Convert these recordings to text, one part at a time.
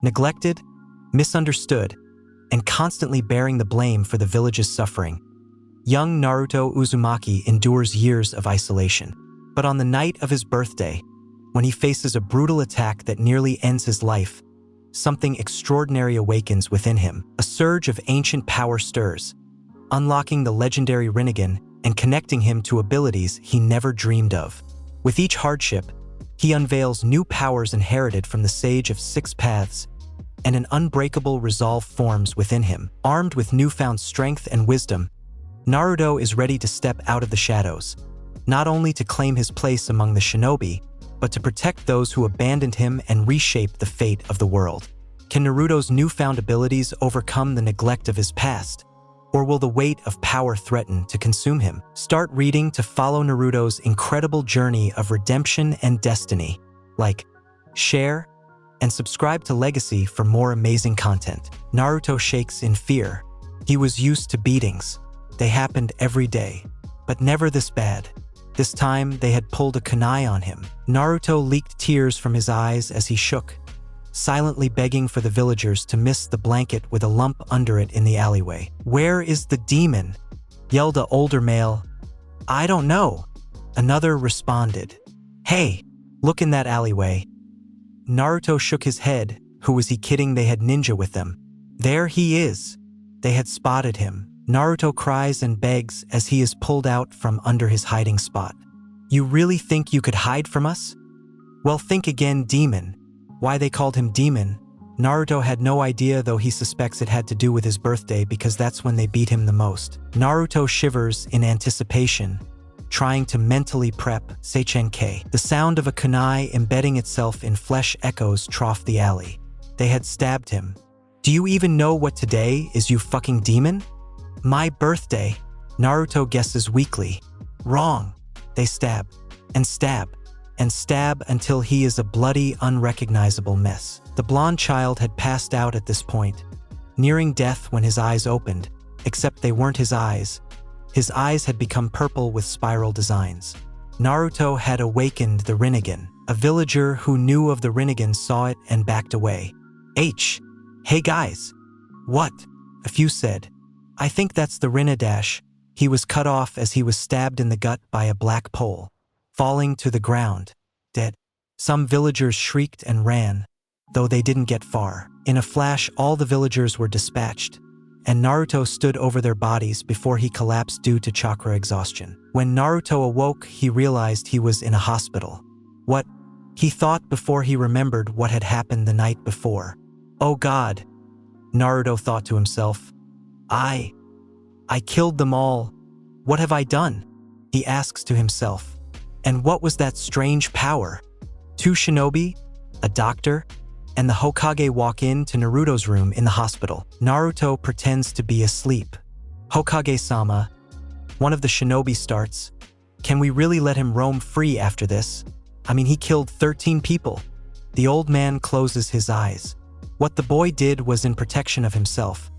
neglected, misunderstood, and constantly bearing the blame for the village's suffering. Young Naruto Uzumaki endures years of isolation. But on the night of his birthday, when he faces a brutal attack that nearly ends his life, something extraordinary awakens within him. A surge of ancient power stirs, unlocking the legendary Rinnegan and connecting him to abilities he never dreamed of. With each hardship, he unveils new powers inherited from the Sage of Six Paths, and an unbreakable resolve forms within him. Armed with newfound strength and wisdom, Naruto is ready to step out of the shadows, not only to claim his place among the shinobi, but to protect those who abandoned him and reshape the fate of the world. Can Naruto's newfound abilities overcome the neglect of his past? Or will the weight of power threaten to consume him? Start reading to follow Naruto's incredible journey of redemption and destiny. Like, share, and subscribe to Legacy for more amazing content. Naruto shakes in fear. He was used to beatings. They happened every day, but never this bad. This time, they had pulled a kunai on him. Naruto leaked tears from his eyes as he shook, silently begging for the villagers to miss the blanket with a lump under it in the alleyway. "Where is the demon?" yelled an older male. "I don't know," another responded. "Hey, look in that alleyway." Naruto shook his head. Who was he kidding? They had ninja with them. There he is. They had spotted him. Naruto cries and begs as he is pulled out from under his hiding spot. "You really think you could hide from us? Well, think again, demon." Why they called him demon, Naruto had no idea, though he suspects it had to do with his birthday because that's when they beat him the most. Naruto shivers in anticipation, trying to mentally prep Seichenke. The sound of a kunai embedding itself in flesh echoes trough the alley. They had stabbed him. "Do you even know what today is, you fucking demon?" "My birthday," Naruto guesses weakly. Wrong. They stab, and stab, and stab until he is a bloody, unrecognizable mess. The blonde child had passed out at this point, nearing death when his eyes opened, except they weren't his eyes. His eyes had become purple with spiral designs. Naruto had awakened the Rinnegan. A villager who knew of the Rinnegan saw it and backed away. Hey guys. What? A few said. "I think that's the Rinnedash." He was cut off as he was stabbed in the gut by a black pole, falling to the ground, dead. Some villagers shrieked and ran, though they didn't get far. In a flash, all the villagers were dispatched, and Naruto stood over their bodies before he collapsed due to chakra exhaustion. When Naruto awoke, he realized he was in a hospital. What? He thought before he remembered what had happened the night before. Oh God, Naruto thought to himself. I killed them all. What have I done? He asks to himself. And what was that strange power? Two shinobi, a doctor, and the Hokage walk into Naruto's room in the hospital. Naruto pretends to be asleep. "Hokage-sama," one of the shinobi starts. "Can we really let him roam free after this? I mean, he killed 13 people. The old man closes his eyes. What the boy did was in protection of himself.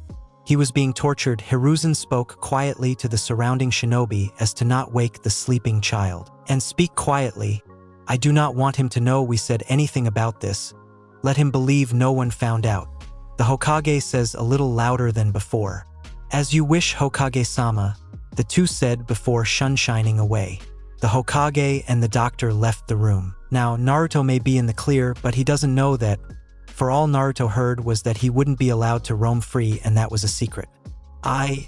He was being tortured. Hiruzen spoke quietly to the surrounding shinobi as to not wake the sleeping child. "And speak quietly. I do not want him to know we said anything about this. Let him believe no one found out." The Hokage says a little louder than before. "As you wish, Hokage-sama," the two said before shining away. The Hokage and the doctor left the room. Now, Naruto may be in the clear, but he doesn't know that. For all Naruto heard was that he wouldn't be allowed to roam free, and that was a secret. I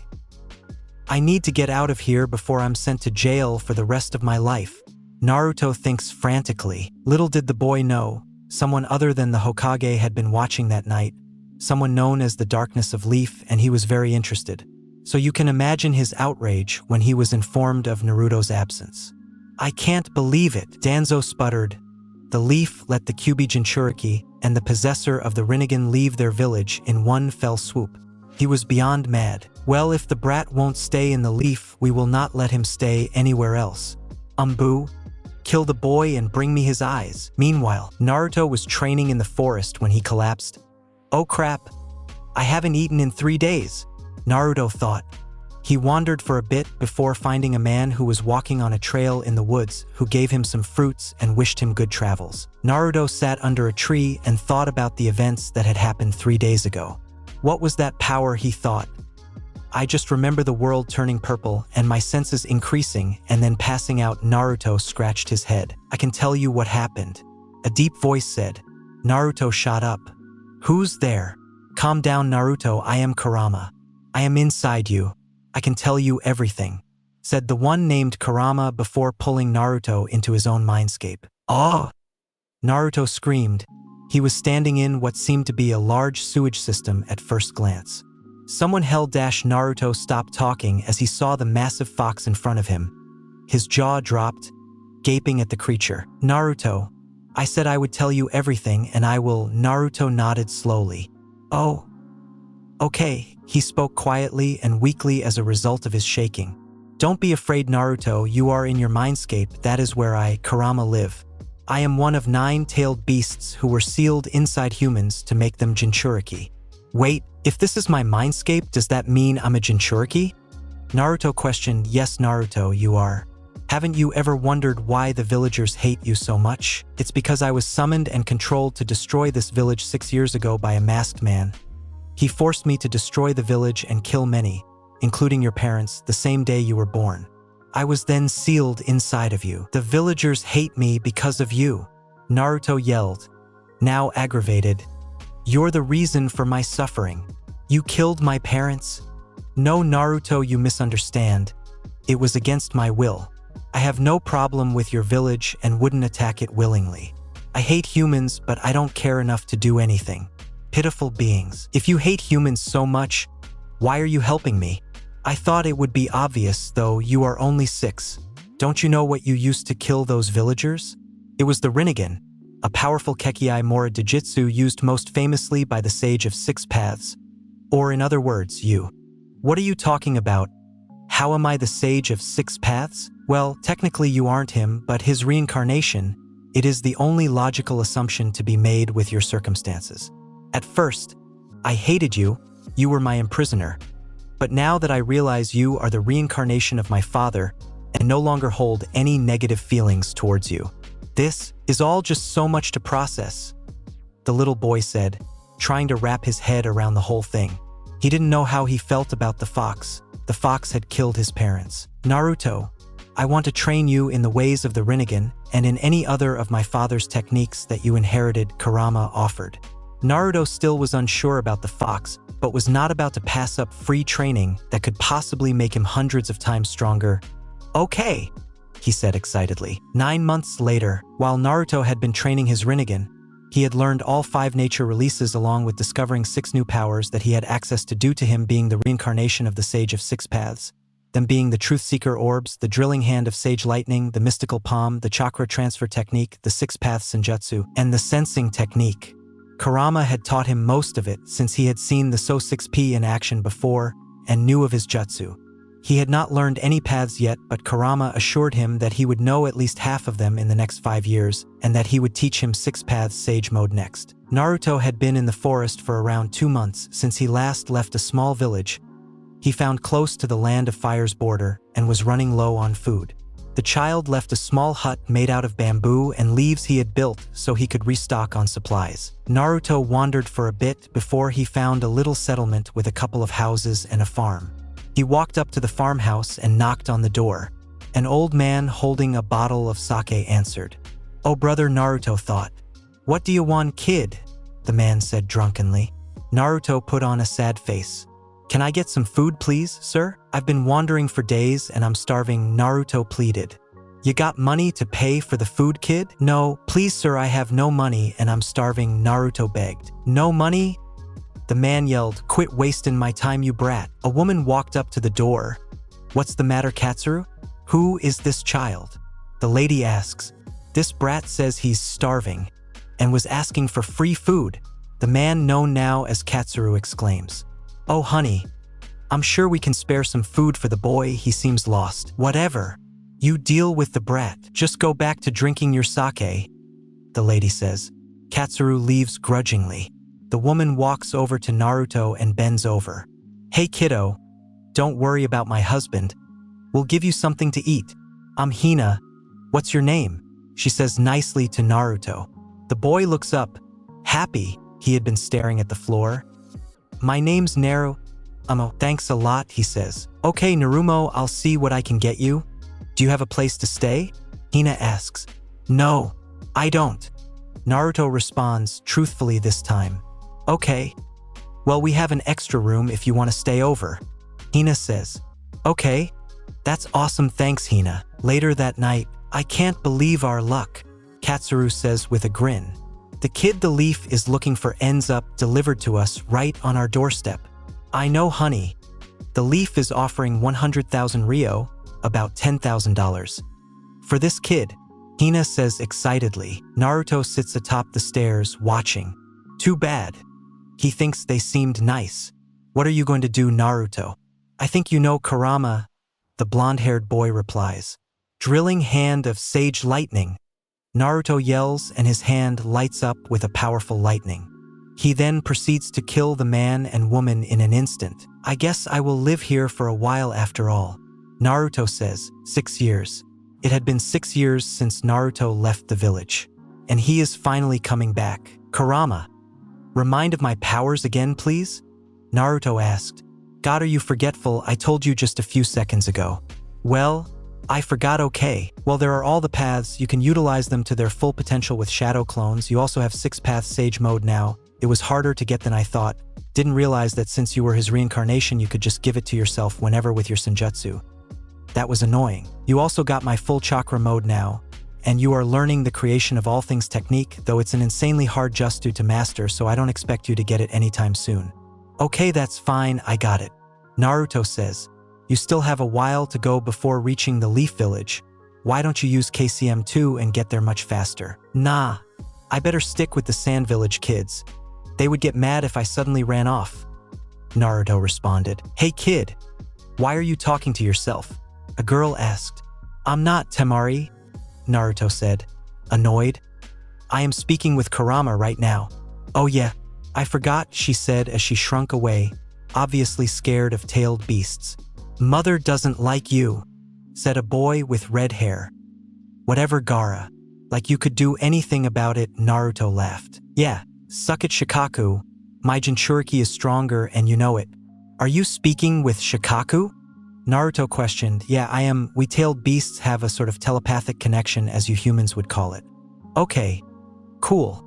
need to get out of here before I'm sent to jail for the rest of my life," Naruto thinks frantically. Little did the boy know, someone other than the Hokage had been watching that night, someone known as the Darkness of Leaf, and he was very interested. So you can imagine his outrage when he was informed of Naruto's absence. "I can't believe it," Danzo sputtered. The Leaf let the Kyuubi Jinchuriki and the possessor of the Rinnegan leave their village in one fell swoop. He was beyond mad. "Well, if the brat won't stay in the Leaf, we will not let him stay anywhere else. Boo, kill the boy and bring me his eyes." Meanwhile, Naruto was training in the forest when he collapsed. "Oh crap, I haven't eaten in 3 days," Naruto thought. He wandered for a bit before finding a man who was walking on a trail in the woods who gave him some fruits and wished him good travels. Naruto sat under a tree and thought about the events that had happened 3 days ago. What was that power, he thought? I just remember the world turning purple and my senses increasing and then passing out. Naruto scratched his head. I can tell you what happened. A deep voice said. Naruto shot up. Who's there? Calm down, Naruto, I am Kurama. I am inside you. I can tell you everything, said the one named Kurama before pulling Naruto into his own mindscape. Oh! Naruto screamed. He was standing in what seemed to be a large sewage system at first glance. Someone held Naruto stopped talking as he saw the massive fox in front of him. His jaw dropped, gaping at the creature. Naruto, I said I would tell you everything and I will. Naruto nodded slowly. Oh. Okay, he spoke quietly and weakly as a result of his shaking. Don't be afraid, Naruto, you are in your mindscape, that is where I, Kurama, live. I am one of 9-tailed beasts who were sealed inside humans to make them Jinchuriki. Wait, if this is my mindscape, does that mean I'm a Jinchuriki? Naruto questioned. Yes, Naruto, you are. Haven't you ever wondered why the villagers hate you so much? It's because I was summoned and controlled to destroy this village 6 years ago by a masked man. He forced me to destroy the village and kill many, including your parents, the same day you were born. I was then sealed inside of you. The villagers hate me because of you, Naruto yelled, now aggravated. You're the reason for my suffering. You killed my parents? No, Naruto, you misunderstand. It was against my will. I have no problem with your village and wouldn't attack it willingly. I hate humans, but I don't care enough to do anything. Pitiful beings. If you hate humans so much, why are you helping me? I thought it would be obvious, though you are only 6. Don't you know what you used to kill those villagers? It was the Rinnegan, a powerful Kekei Mora Dojutsu used most famously by the Sage of 6 Paths. Or in other words, you. What are you talking about? How am I the Sage of 6 Paths? Well, technically you aren't him, but his reincarnation. It is the only logical assumption to be made with your circumstances. At first, I hated you. You were my imprisoner. But now that I realize you are the reincarnation of my father and no longer hold any negative feelings towards you. This is all just so much to process, the little boy said, trying to wrap his head around the whole thing. He didn't know how he felt about the fox. The fox had killed his parents. Naruto, I want to train you in the ways of the Rinnegan and in any other of my father's techniques that you inherited, Kurama offered. Naruto still was unsure about the fox, but was not about to pass up free training that could possibly make him hundreds of times stronger. Okay, he said excitedly. 9 months later, while Naruto had been training his Rinnegan, he had learned all 5 nature releases along with discovering 6 new powers that he had access to due to him being the reincarnation of the Sage of 6 Paths, them being the Truth Seeker Orbs, the Drilling Hand of Sage Lightning, the Mystical Palm, the Chakra Transfer Technique, the 6 Paths Senjutsu, and the Sensing Technique. Kurama had taught him most of it since he had seen the So-6P in action before and knew of his jutsu. He had not learned any paths yet, but Kurama assured him that he would know at least half of them in the next 5 years and that he would teach him 6 Paths Sage Mode next. Naruto had been in the forest for around 2 months since he last left a small village he found close to the Land of Fire's border and was running low on food. The child left a small hut made out of bamboo and leaves he had built so he could restock on supplies. Naruto wandered for a bit before he found a little settlement with a couple of houses and a farm. He walked up to the farmhouse and knocked on the door. An old man holding a bottle of sake answered. "Oh, brother," Naruto thought. "What do you want, kid?" the man said drunkenly. Naruto put on a sad face. "Can I get some food, please, sir? I've been wandering for days and I'm starving," Naruto pleaded. "You got money to pay for the food, kid?" "No, please, sir, I have no money and I'm starving," Naruto begged. "No money?" The man yelled, "Quit wasting my time, you brat." A woman walked up to the door. "What's the matter, Katsuru? Who is this child?" The lady asks. "This brat says he's starving and was asking for free food," the man known now as Katsuru exclaims. "Oh, honey, I'm sure we can spare some food for the boy, he seems lost." "Whatever. You deal with the brat. Just go back to drinking your sake," the lady says. Katsuru leaves grudgingly. The woman walks over to Naruto and bends over. "Hey kiddo, Don't worry about my husband. We'll give you something to eat. I'm Hina. What's your name? She says nicely to Naruto. The boy looks up, happy. He had been staring at the floor. My name's Naru. Thanks a lot, he says. Okay, Narumo, I'll see what I can get you. Do you have a place to stay? Hina asks. No, I don't. Naruto responds, truthfully this time. Okay. Well, we have an extra room if you want to stay over. Hina says. Okay. That's awesome, thanks, Hina. Later that night, I can't believe our luck, Katsuru says with a grin. The kid the leaf is looking for ends up delivered to us right on our doorstep. I know, honey. The leaf is offering 100,000 Rio, about $10,000. For this kid, Hina says excitedly. Naruto sits atop the stairs watching. Too bad. He thinks they seemed nice. What are you going to do, Naruto? I think you know Kurama, the blonde-haired boy replies. Drilling hand of sage lightning. Naruto yells and his hand lights up with a powerful lightning. He then proceeds to kill the man and woman in an instant. I guess I will live here for a while after all. Naruto says, 6 years. It had been 6 years since Naruto left the village. And he is finally coming back. Kurama, remind of my powers again, please? Naruto asked. God, are you forgetful? I told you just a few seconds ago. Well, I forgot. Okay. Well, there are all the paths. You can utilize them to their full potential with shadow clones. You also have 6 paths sage mode now. It was harder to get than I thought. Didn't realize that since you were his reincarnation, you could just give it to yourself whenever with your senjutsu. That was annoying. You also got my full chakra mode now, and you are learning the creation of all things technique, though it's an insanely hard jutsu to master, so I don't expect you to get it anytime soon. Okay, that's fine, I got it. Naruto says, you still have a while to go before reaching the Leaf Village. Why don't you use KCM2 and get there much faster? Nah, I better stick with the Sand Village kids. They would get mad if I suddenly ran off. Naruto responded. Hey kid, why are you talking to yourself? A girl asked. I'm not, Temari, Naruto said, annoyed. I am speaking with Kurama right now. Oh yeah, I forgot, she said as she shrunk away, obviously scared of tailed beasts. Mother doesn't like you, said a boy with red hair. Whatever, Gaara. Like you could do anything about it, Naruto laughed. Yeah, suck it, Shikaku. My Jinchuriki is stronger and you know it. Are you speaking with Shikaku? Naruto questioned. Yeah, I am. We tailed beasts have a sort of telepathic connection, as you humans would call it. Okay, cool.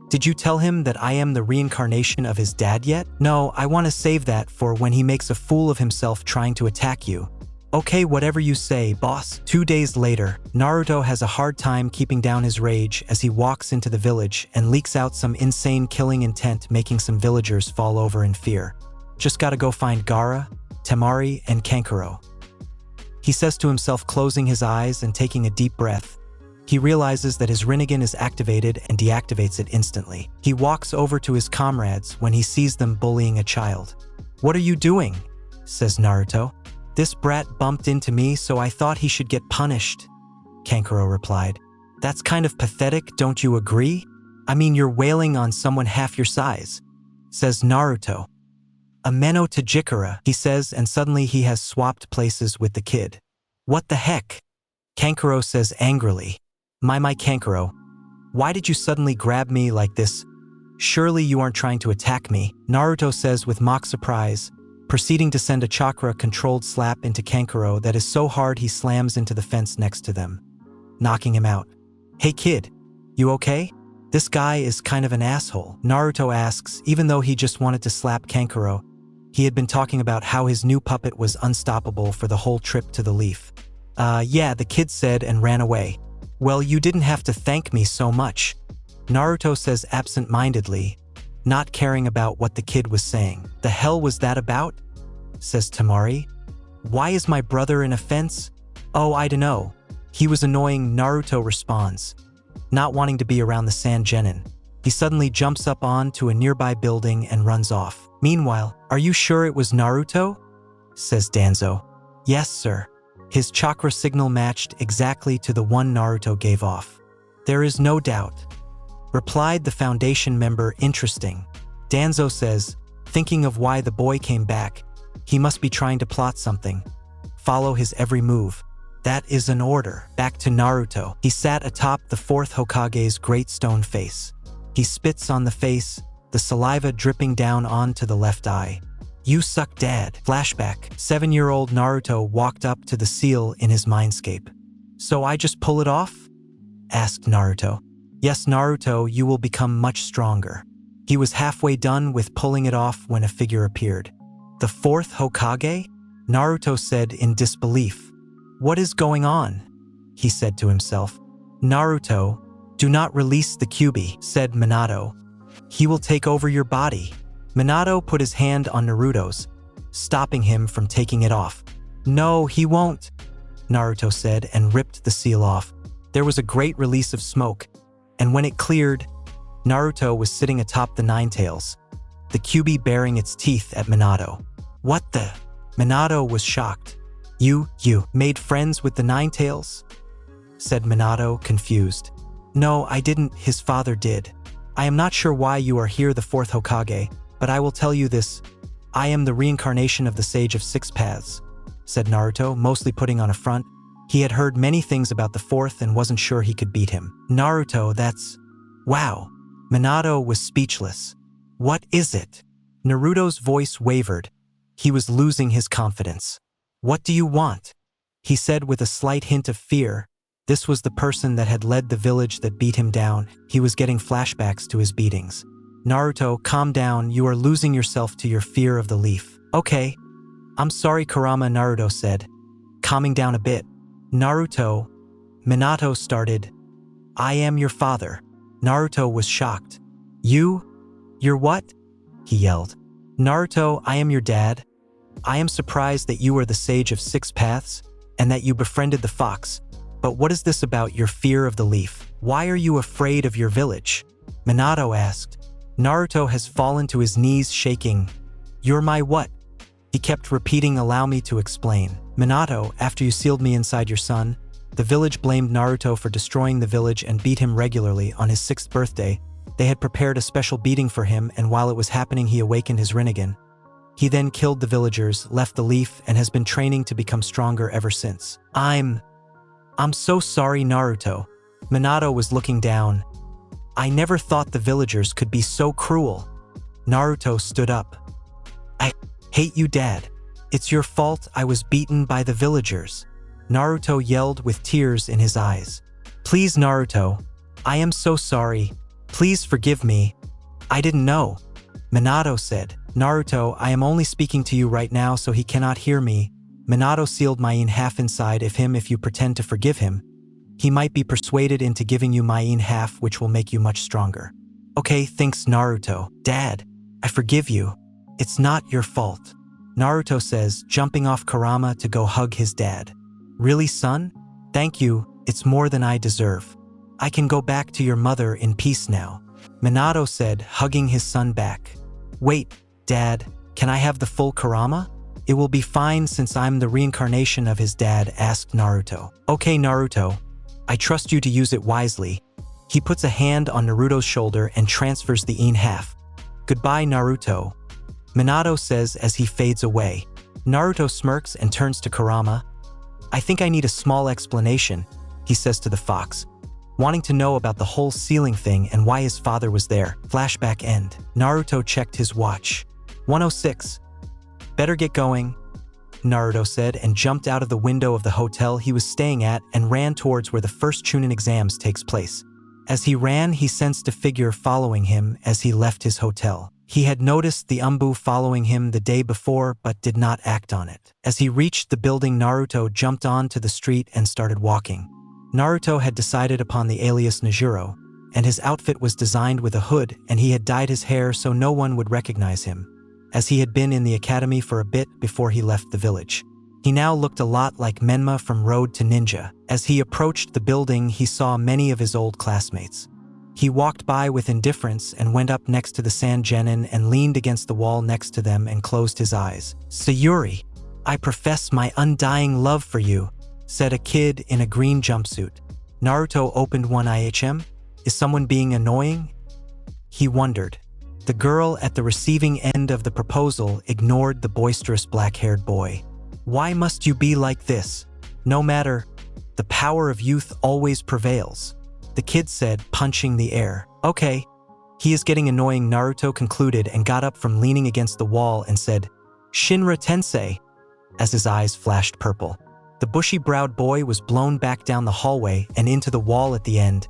Did you tell him that I am the reincarnation of his dad yet? No, I want to save that for when he makes a fool of himself trying to attack you. Okay, whatever you say, boss. 2 days later, Naruto has a hard time keeping down his rage as he walks into the village and leaks out some insane killing intent, making some villagers fall over in fear. Just gotta go find Gaara, Temari, and Kankuro. He says to himself, closing his eyes and taking a deep breath. He realizes that his Rinnegan is activated and deactivates it instantly. He walks over to his comrades when he sees them bullying a child. What are you doing? Says Naruto. This brat bumped into me, so I thought he should get punished, Kankuro replied. That's kind of pathetic, don't you agree? I mean, you're wailing on someone half your size, says Naruto. Ameno Tajikura, he says, and suddenly he has swapped places with the kid. What the heck? Kankuro says angrily. My Kankuro, why did you suddenly grab me like this? Surely you aren't trying to attack me, Naruto says with mock surprise, proceeding to send a chakra-controlled slap into Kankuro that is so hard he slams into the fence next to them, knocking him out. Hey kid, you okay? This guy is kind of an asshole, Naruto asks, even though he just wanted to slap Kankuro. He had been talking about how his new puppet was unstoppable for the whole trip to the Leaf. Yeah, the kid said and ran away. Well, you didn't have to thank me so much, Naruto says absent-mindedly, not caring about what the kid was saying. The hell was that about? Says Temari. Why is my brother in a fence? Oh, I dunno. He was annoying, Naruto responds, not wanting to be around the Sand Genin. He suddenly jumps up onto a nearby building and runs off. Meanwhile, are you sure it was Naruto? Says Danzo. Yes, sir. His chakra signal matched exactly to the one Naruto gave off. There is no doubt, replied the Foundation member. Interesting. Danzo says, thinking of why the boy came back. He must be trying to plot something. Follow his every move. That is an order. Back to Naruto. He sat atop the fourth Hokage's great stone face. He spits on the face, the saliva dripping down onto the left eye. You suck, Dad. Flashback. 7-year-old Naruto walked up to the seal in his mindscape. So I just pull it off? Asked Naruto. Yes, Naruto, you will become much stronger. He was halfway done with pulling it off when a figure appeared. The fourth Hokage? Naruto said in disbelief. What is going on? He said to himself. Naruto, do not release the Kyuubi, said Minato. He will take over your body. Minato put his hand on Naruto's, stopping him from taking it off. No, he won't, Naruto said and ripped the seal off. There was a great release of smoke, and when it cleared, Naruto was sitting atop the Nine Tails, the Kyuubi baring its teeth at Minato. What the? Minato was shocked. You made friends with the Nine Tails? Said Minato, confused. No, I didn't, his father did. I am not sure why you are here, the fourth Hokage, but I will tell you this. I am the reincarnation of the Sage of Six Paths, said Naruto, mostly putting on a front. He had heard many things about the fourth and wasn't sure he could beat him. Naruto, that's… Wow. Minato was speechless. What is it? Naruto's voice wavered. He was losing his confidence. What do you want? He said with a slight hint of fear. This was the person that had led the village that beat him down. He was getting flashbacks to his beatings. Naruto, calm down. You are losing yourself to your fear of the leaf. Okay. I'm sorry, Kurama, Naruto said, calming down a bit. Naruto, Minato started. I am your father. Naruto was shocked. You're what? He yelled. Naruto, I am your dad. I am surprised that you are the Sage of Six Paths and that you befriended the fox. But what is this about your fear of the leaf? Why are you afraid of your village? Minato asked. Naruto has fallen to his knees, shaking. You're my what? He kept repeating, allow me to explain. Minato, after you sealed me inside your son, the village blamed Naruto for destroying the village and beat him regularly on his 6th birthday. They had prepared a special beating for him, and while it was happening, he awakened his Rinnegan. He then killed the villagers, left the leaf, and has been training to become stronger ever since. I'm so sorry, Naruto. Minato was looking down. I never thought the villagers could be so cruel. Naruto stood up. I hate you, Dad. It's your fault I was beaten by the villagers. Naruto yelled with tears in his eyes. Please, Naruto. I am so sorry. Please forgive me. I didn't know. Minato said. Naruto, I am only speaking to you right now so he cannot hear me. Minato sealed Main half inside of him. If you pretend to forgive him, he might be persuaded into giving you Main half, which will make you much stronger. Okay, thanks, Naruto. Dad, I forgive you. It's not your fault. Naruto says, jumping off Kurama to go hug his dad. Really, son? Thank you, it's more than I deserve. I can go back to your mother in peace now. Minato said, hugging his son back. Wait, Dad, can I have the full Kurama? It will be fine since I'm the reincarnation of his dad, asked Naruto. Okay, Naruto. I trust you to use it wisely. He puts a hand on Naruto's shoulder and transfers the Yin half. Goodbye, Naruto. Minato says as he fades away. Naruto smirks and turns to Kurama. I think I need a small explanation, he says to the fox, wanting to know about the whole ceiling thing and why his father was there. Flashback end. Naruto checked his watch. 1:06. Better get going, Naruto said and jumped out of the window of the hotel he was staying at and ran towards where the first Chunin exams takes place. As he ran, he sensed a figure following him as he left his hotel. He had noticed the Umbu following him the day before but did not act on it. As he reached the building, Naruto jumped onto the street and started walking. Naruto had decided upon the alias Nejuro, and his outfit was designed with a hood, and he had dyed his hair so no one would recognize him, as he had been in the academy for a bit before he left the village. He now looked a lot like Menma from Road to Ninja. As he approached the building, he saw many of his old classmates. He walked by with indifference and went up next to the Sand Genin and leaned against the wall next to them and closed his eyes. Sayuri, I profess my undying love for you, said a kid in a green jumpsuit. Naruto opened one eye. Is someone being annoying? He wondered. The girl at the receiving end of the proposal ignored the boisterous black-haired boy. "Why must you be like this? No matter, the power of youth always prevails," the kid said, punching the air. "Okay." "He is getting annoying," Naruto concluded and got up from leaning against the wall and said, "Shinra Tensei," as his eyes flashed purple. The bushy-browed boy was blown back down the hallway and into the wall at the end.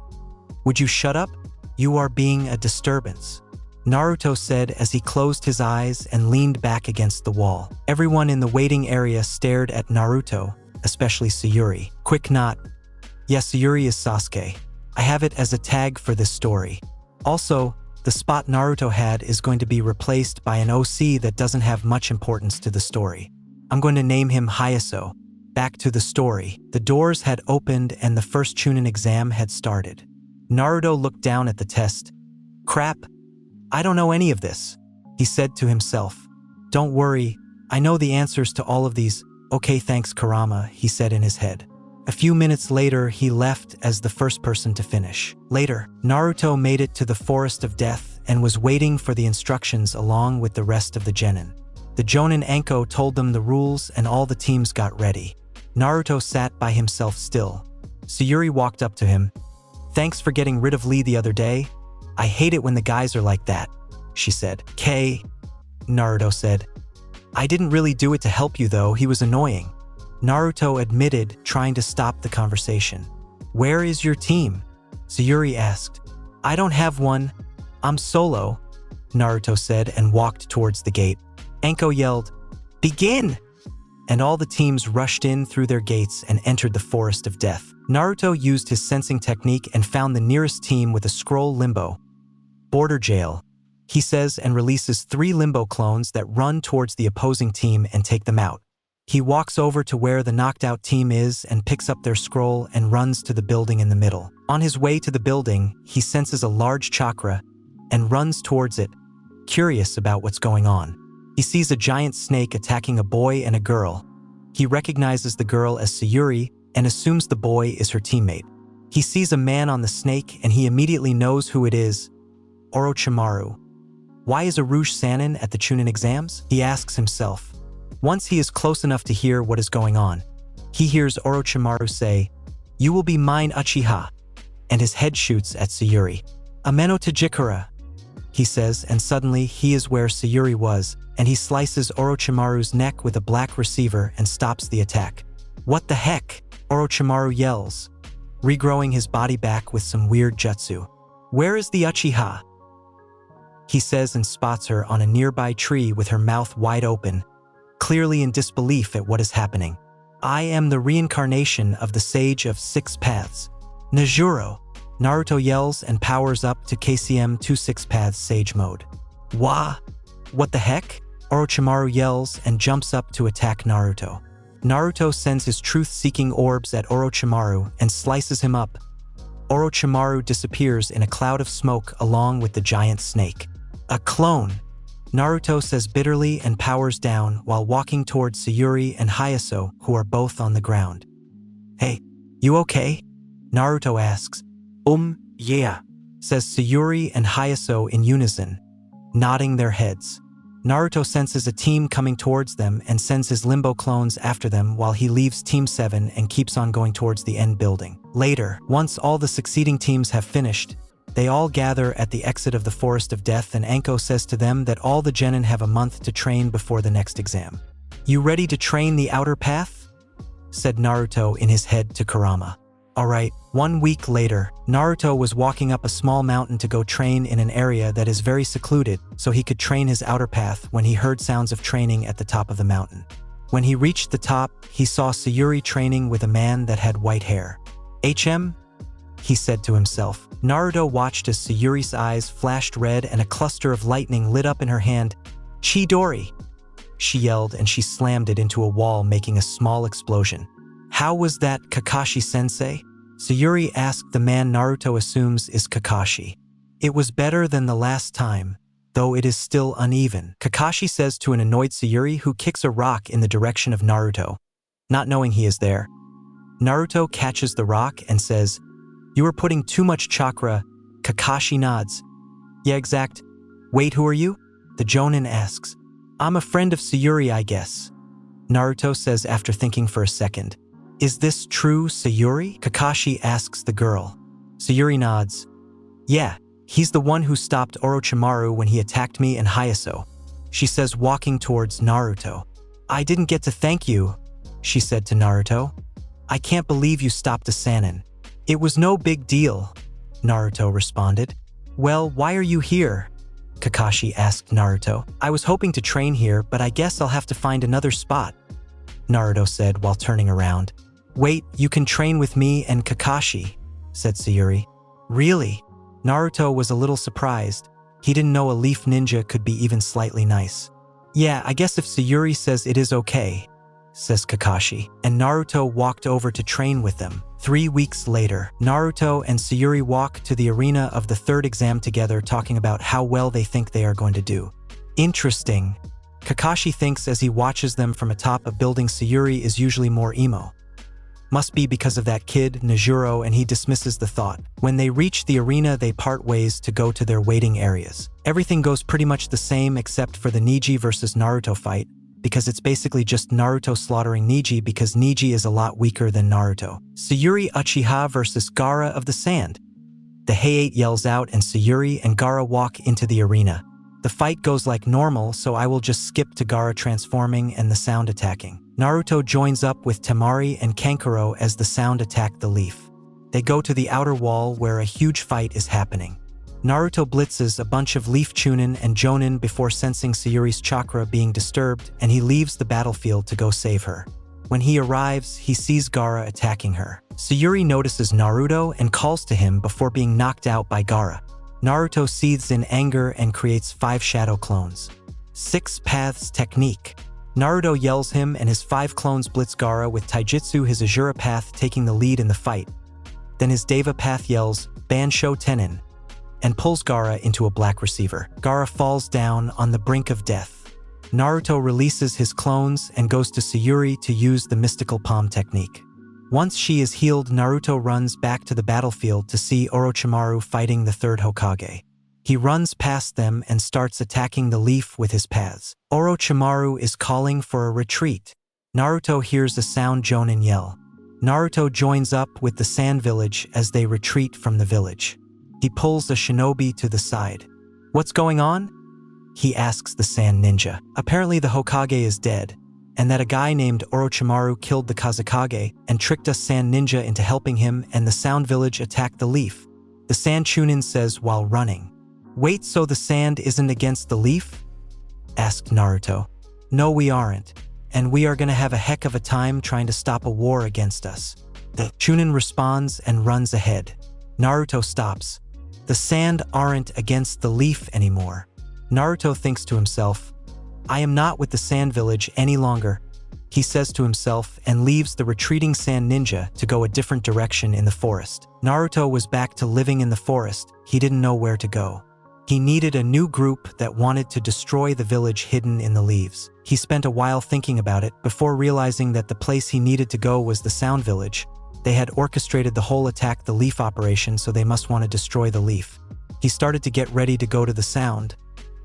"Would you shut up? You are being a disturbance," Naruto said as he closed his eyes and leaned back against the wall. Everyone in the waiting area stared at Naruto, especially Sayuri. "Quick knot." "Yes, Sayuri is Sasuke. I have it as a tag for this story. Also, the spot Naruto had is going to be replaced by an OC that doesn't have much importance to the story. I'm going to name him Hayaso." Back to the story. The doors had opened and the first Chunin exam had started. Naruto looked down at the test. "Crap. I don't know any of this," he said to himself. "Don't worry, I know the answers to all of these." "Okay, thanks, Kurama," he said in his head. A few minutes later, he left as the first person to finish. Later, Naruto made it to the Forest of Death and was waiting for the instructions along with the rest of the genin. The Jonin Anko told them the rules and all the teams got ready. Naruto sat by himself still. Sayuri walked up to him. "Thanks for getting rid of Lee the other day. I hate it when the guys are like that," she said. Naruto said. "I didn't really do it to help you though, he was annoying," Naruto admitted, trying to stop the conversation. "Where is your team?" Sayuri asked. "I don't have one. I'm solo," Naruto said and walked towards the gate. Anko yelled, "Begin!" And all the teams rushed in through their gates and entered the Forest of Death. Naruto used his sensing technique and found the nearest team with a scroll limbo. "Border jail," he says, and releases 3 limbo clones that run towards the opposing team and take them out. He walks over to where the knocked out team is and picks up their scroll and runs to the building in the middle. On his way to the building, he senses a large chakra and runs towards it, curious about what's going on. He sees a giant snake attacking a boy and a girl. He recognizes the girl as Sayuri and assumes the boy is her teammate. He sees a man on the snake and he immediately knows who it is: Orochimaru. Why is a Rouge Sannin at the Chunin exams? He asks himself. Once he is close enough to hear what is going on, he hears Orochimaru say, "You will be mine, Uchiha," and his head shoots at Sayuri. "Ameno Tajikura," he says, and suddenly he is where Sayuri was, and he slices Orochimaru's neck with a black receiver and stops the attack. "What the heck?" Orochimaru yells, regrowing his body back with some weird jutsu. "Where is the Uchiha?" he says, and spots her on a nearby tree with her mouth wide open, clearly in disbelief at what is happening. "I am the reincarnation of the Sage of Six Paths, Nejuro," Naruto yells and powers up to KCM 26 Paths Sage mode. What the heck?" Orochimaru yells and jumps up to attack Naruto. Naruto sends his truth-seeking orbs at Orochimaru and slices him up. Orochimaru disappears in a cloud of smoke along with the giant snake. "A clone," Naruto says bitterly and powers down while walking towards Sayuri and Hayaso, who are both on the ground. "Hey, you okay?" Naruto asks. Yeah," says Sayuri and Hayaso in unison, nodding their heads. Naruto senses a team coming towards them and sends his limbo clones after them while he leaves Team 7 and keeps on going towards the end building. Later, once all the succeeding teams have finished, they all gather at the exit of the Forest of Death, and Anko says to them that all the genin have a month to train before the next exam. "You ready to train the outer path?" said Naruto in his head to Kurama. Alright. 1 week later, Naruto was walking up a small mountain to go train in an area that is very secluded so he could train his outer path when he heard sounds of training at the top of the mountain. When he reached the top, he saw Sayuri training with a man that had white hair. "HM?" he said to himself. Naruto watched as Sayuri's eyes flashed red and a cluster of lightning lit up in her hand. "Chidori!" she yelled, and she slammed it into a wall, making a small explosion. "How was that, Kakashi-sensei?" Sayuri asked the man Naruto assumes is Kakashi. "It was better than the last time, though it is still uneven," Kakashi says to an annoyed Sayuri, who kicks a rock in the direction of Naruto, not knowing he is there. Naruto catches the rock and says, "You are putting too much chakra." Kakashi nods. "Yeah, exact. Wait, who are you? The Jonin asks. I'm a friend of Sayuri, I guess. Naruto says after thinking for a second. Is this true, Sayuri? Kakashi asks the girl. Sayuri nods. Yeah, he's the one who stopped Orochimaru when he attacked me and Hayaso, she says, walking towards Naruto. I didn't get to thank you, she said to Naruto. I can't believe you stopped a Sannin. It was no big deal, Naruto responded. Well, why are you here? Kakashi asked Naruto. I was hoping to train here, but I guess I'll have to find another spot, Naruto said while turning around. Wait, you can train with me and Kakashi, said Sayuri. Really? Naruto was a little surprised. He didn't know a leaf ninja could be even slightly nice. Yeah, I guess if Sayuri says it is okay, says Kakashi, and Naruto walked over to train with them. 3 weeks later, Naruto and Sayuri walk to the arena of the third exam together, talking about how well they think they are going to do. Interesting, Kakashi thinks as he watches them from atop a building. Sayuri is usually more emo. Must be because of that kid, Nejuro, and he dismisses the thought. When they reach the arena, they part ways to go to their waiting areas. Everything goes pretty much the same except for the Neji versus Naruto fight, because it's basically just Naruto slaughtering Neji because Neji is a lot weaker than Naruto. Sayuri Uchiha versus Gaara of the Sand. The Hayate yells out and Sayuri and Gaara walk into the arena. The fight goes like normal, so I will just skip to Gaara transforming and the Sound attacking. Naruto joins up with Temari and Kankuro as the Sound attack the leaf. They go to the outer wall where a huge fight is happening. Naruto blitzes a bunch of Leaf Chunin and Jonin before sensing Sayuri's chakra being disturbed, and he leaves the battlefield to go save her. When he arrives, he sees Gaara attacking her. Sayuri notices Naruto and calls to him before being knocked out by Gaara. Naruto seethes in anger and creates 5 shadow clones. 6 Paths Technique. Naruto yells him and his 5 clones blitz Gaara with Taijutsu, his Azura Path taking the lead in the fight. Then his Deva Path yells, Bansho Tenin, and pulls Gaara into a black receiver. Gaara falls down on the brink of death. Naruto releases his clones and goes to Sayuri to use the mystical palm technique. Once she is healed, Naruto runs back to the battlefield to see Orochimaru fighting the third Hokage. He runs past them and starts attacking the leaf with his paths. Orochimaru is calling for a retreat. Naruto hears a Sound Jonin yell. Naruto joins up with the Sand Village as they retreat from the village. He pulls a shinobi to the side. What's going on? He asks the Sand Ninja. Apparently the Hokage is dead, and that a guy named Orochimaru killed the Kazekage and tricked us Sand Ninja into helping him, and the Sound Village attacked the leaf, the Sand Chunin says while running. Wait, so the sand isn't against the leaf? Asked Naruto. No, we aren't, and we are gonna have a heck of a time trying to stop a war against us. The Chunin responds and runs ahead. Naruto stops. The sand aren't against the leaf anymore. Naruto thinks to himself, I am not with the Sand Village any longer, he says to himself, and leaves the retreating Sand Ninja to go a different direction in the forest. Naruto was back to living in the forest. He didn't know where to go. He needed a new group that wanted to destroy the village hidden in the leaves. He spent a while thinking about it before realizing that the place he needed to go was the Sound Village. They had orchestrated the whole attack the leaf operation, so they must want to destroy the leaf. He started to get ready to go to the Sound,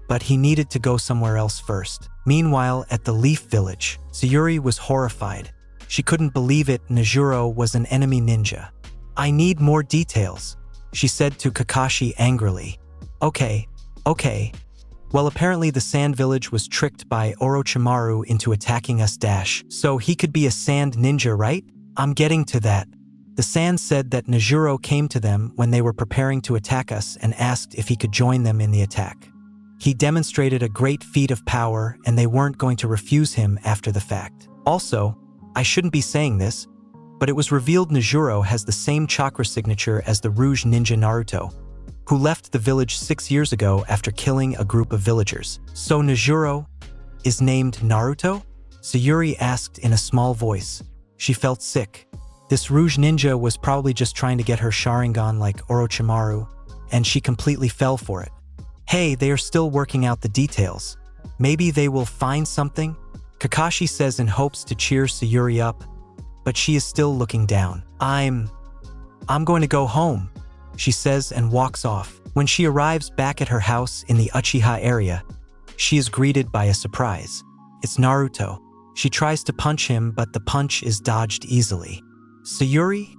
but he needed to go somewhere else first. Meanwhile, at the Leaf Village, Sayuri was horrified. She couldn't believe it. Nejuro was an enemy ninja. I need more details, she said to Kakashi angrily. Okay. Well, apparently the Sand Village was tricked by Orochimaru into attacking us so he could be a sand ninja, right? I'm getting to that. The Sand said that Nejuro came to them when they were preparing to attack us and asked if he could join them in the attack. He demonstrated a great feat of power and they weren't going to refuse him after the fact. Also, I shouldn't be saying this, but it was revealed Nejuro has the same chakra signature as the Rouge Ninja Naruto, who left the village 6 years ago after killing a group of villagers. So Nejuro is named Naruto? Sayuri asked in a small voice. She felt sick. This Rouge Ninja was probably just trying to get her Sharingan like Orochimaru, and she completely fell for it. Hey, they are still working out the details. Maybe they will find something? Kakashi says in hopes to cheer Sayuri up, but she is still looking down. I'm going to go home, she says and walks off. When she arrives back at her house in the Uchiha area, she is greeted by a surprise. It's Naruto. She tries to punch him, but the punch is dodged easily. "Sayuri?"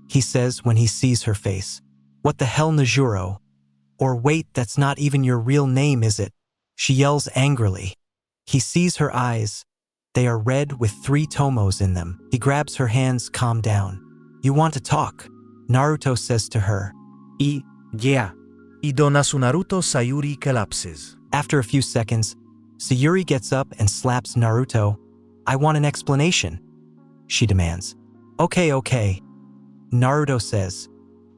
he says when he sees her face. "What the hell, Najuro? Or wait, that's not even your real name, is it?" She yells angrily. He sees her eyes. They are red with 3 tomos in them. He grabs her hands. "Calm down. You want to talk?" Naruto says to her. Yeah. Idonasu Naruto Sayuri collapses. After a few seconds, Sayuri gets up and slaps Naruto. "I want an explanation," she demands. Okay. Naruto says.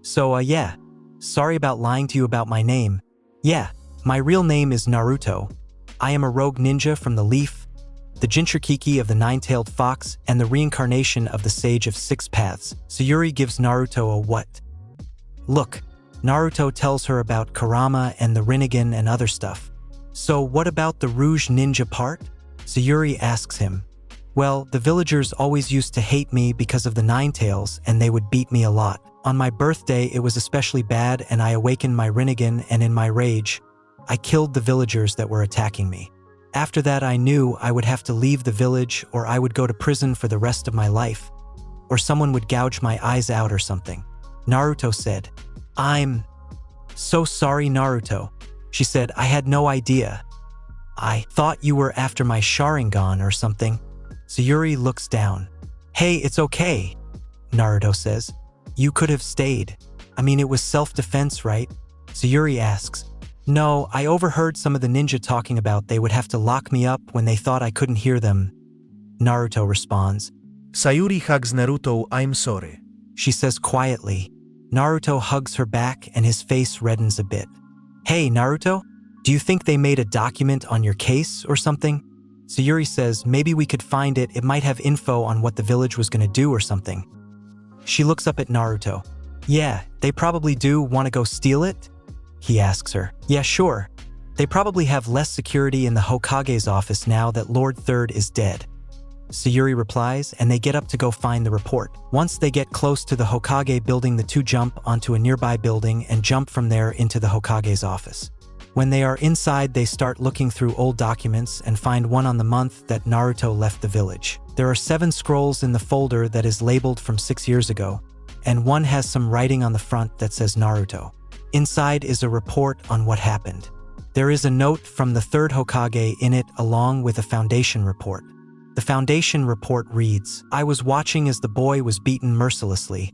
"So, yeah. Sorry about lying to you about my name. Yeah, my real name is Naruto. I am a rogue ninja from the Leaf, the Jinchuriki of the Nine-Tailed Fox, and the reincarnation of the Sage of Six Paths." Sayuri gives Naruto a what? Look. Naruto tells her about Kurama and the Rinnegan and other stuff. "So what about the Rouge Ninja part?" Sayuri asks him. "Well, the villagers always used to hate me because of the Nine-Tails, and they would beat me a lot. On my birthday, it was especially bad, and I awakened my Rinnegan, and in my rage, I killed the villagers that were attacking me. After that, I knew I would have to leave the village, or I would go to prison for the rest of my life, or someone would gouge my eyes out or something." Naruto said. "I'm so sorry, Naruto." She said, "I had no idea. I thought you were after my Sharingan or something." Sayuri looks down. "Hey, it's okay," Naruto says. "You could have stayed. I mean, it was self-defense, right?" Sayuri asks. "No, I overheard some of the ninja talking about they would have to lock me up when they thought I couldn't hear them." Naruto responds. Sayuri hugs Naruto. "I'm sorry," she says quietly. Naruto hugs her back and his face reddens a bit. "Hey, Naruto, do you think they made a document on your case or something?" Sayuri says maybe we could find it. It might have info on what the village was going to do or something. She looks up at Naruto. "Yeah, they probably do. Want to go steal it?" he asks her. "Yeah, sure. They probably have less security in the Hokage's office now that Lord Third is dead." Sayuri replies, and they get up to go find the report. Once they get close to the Hokage building, the two jump onto a nearby building and jump from there into the Hokage's office. When they are inside, they start looking through old documents and find one on the month that Naruto left the village. There are 7 scrolls in the folder that is labeled from 6 years ago, and one has some writing on the front that says Naruto. Inside is a report on what happened. There is a note from the 3rd Hokage in it along with a Foundation report. The Foundation report reads, "I was watching as the boy was beaten mercilessly.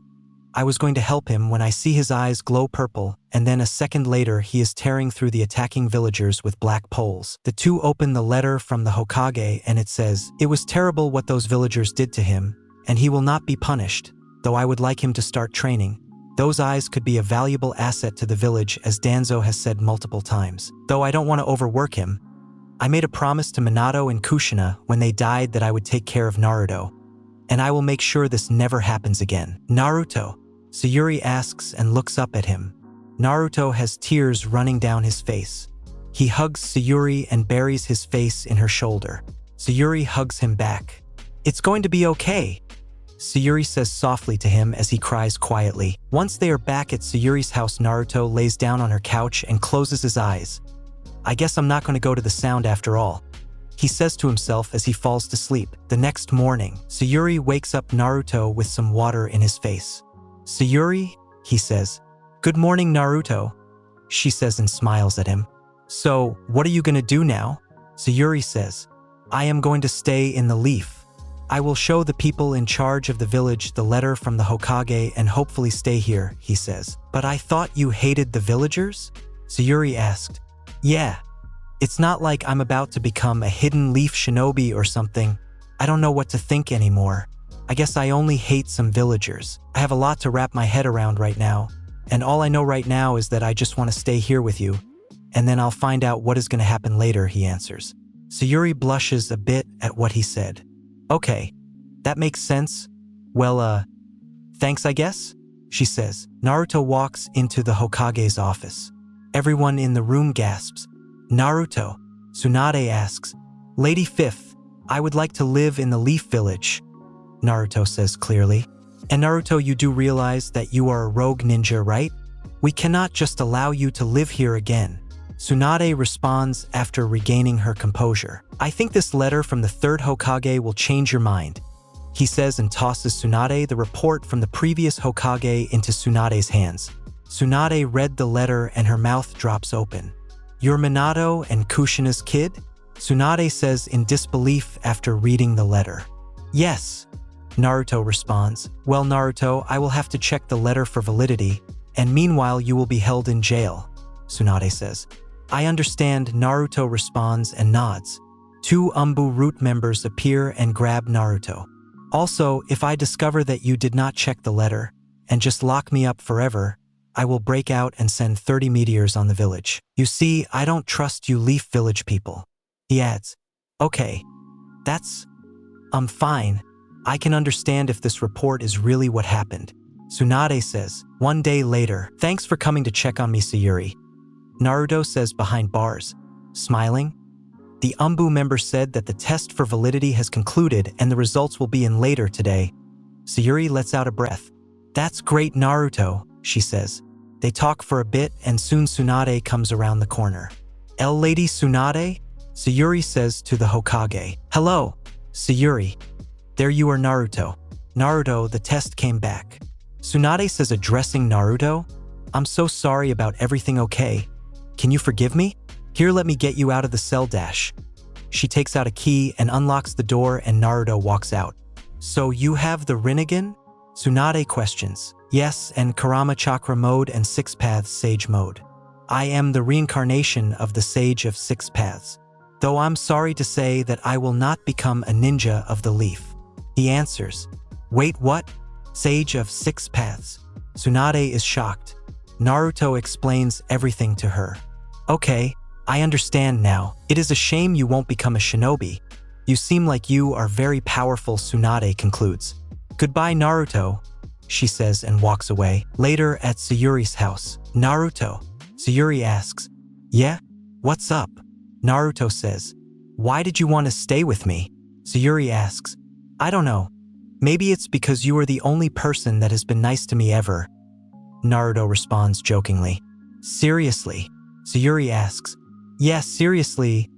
I was going to help him when I see his eyes glow purple, and then a second later he is tearing through the attacking villagers with black poles." The two open the letter from the Hokage and it says, "It was terrible what those villagers did to him, and he will not be punished, though I would like him to start training. Those eyes could be a valuable asset to the village, as Danzo has said multiple times. Though I don't want to overwork him. I made a promise to Minato and Kushina when they died that I would take care of Naruto, and I will make sure this never happens again." "Naruto?" Sayuri asks and looks up at him. Naruto has tears running down his face. He hugs Sayuri and buries his face in her shoulder. Sayuri hugs him back. "It's going to be okay," Sayuri says softly to him as he cries quietly. Once they are back at Sayuri's house, Naruto lays down on her couch and closes his eyes. "I guess I'm not going to go to the sound after all," he says to himself as he falls to sleep. The next morning, Sayuri wakes up Naruto with some water in his face. "Sayuri," he says. "Good morning, Naruto," she says and smiles at him. "So, what are you going to do now?" Sayuri says. "I am going to stay in the Leaf. I will show the people in charge of the village the letter from the Hokage and hopefully stay here," he says. "But I thought you hated the villagers?" Sayuri asked. "Yeah. It's not like I'm about to become a hidden leaf shinobi or something. I don't know what to think anymore. I guess I only hate some villagers. I have a lot to wrap my head around right now, and all I know right now is that I just want to stay here with you, and then I'll find out what is going to happen later," he answers. Sayuri blushes a bit at what he said. "Okay, that makes sense. Well, thanks I guess," she says. Naruto walks into the Hokage's office. Everyone in the room gasps. "Naruto," Tsunade asks. "Lady Fifth, I would like to live in the Leaf Village," Naruto says clearly. "And Naruto, you do realize that you are a rogue ninja, right?" We cannot just allow you to live here again. Tsunade responds after regaining her composure. I think this letter from the third Hokage will change your mind, he says and tosses Tsunade the report from the previous Hokage into Tsunade's hands. Tsunade read the letter and her mouth drops open. You're Minato and Kushina's kid? Tsunade says in disbelief after reading the letter. Yes, Naruto responds. Well, Naruto, I will have to check the letter for validity, and meanwhile you will be held in jail, Tsunade says. I understand, Naruto responds and nods. 2 Umbu Root members appear and grab Naruto. Also, if I discover that you did not check the letter and just lock me up forever, I will break out and send 30 meteors on the village. You see, I don't trust you Leaf Village people. He adds, okay, that's, fine. I can understand if this report is really what happened. Tsunade says, 1 day later, thanks for coming to check on me, Sayuri. Naruto says behind bars, smiling. The Umbu member said that the test for validity has concluded and the results will be in later today. Sayuri lets out a breath. That's great, Naruto, she says. They talk for a bit and soon Tsunade comes around the corner. Lady Tsunade? Sayuri says to the Hokage. Hello, Sayuri. There you are, Naruto. Naruto, the test came back. Tsunade says, addressing Naruto, I'm so sorry about everything, okay? Can you forgive me? Here, let me get you out of the cell dash. She takes out a key and unlocks the door and Naruto walks out. So you have the Rinnegan? Tsunade questions. Yes, and Karama Chakra mode and 6 Paths Sage mode. I am the reincarnation of the Sage of 6 Paths. Though I'm sorry to say that I will not become a ninja of the leaf. He answers. Wait, what? Sage of 6 Paths. Tsunade is shocked. Naruto explains everything to her. Okay, I understand now. It is a shame you won't become a shinobi. You seem like you are very powerful, Tsunade concludes. Goodbye, Naruto, she says and walks away. Later at Sayuri's house, Naruto. Sayuri asks, yeah? What's up? Naruto says, why did you want to stay with me? Sayuri asks, I don't know. Maybe it's because you are the only person that has been nice to me ever. Naruto responds jokingly. Seriously? Sayuri asks. Yes, seriously,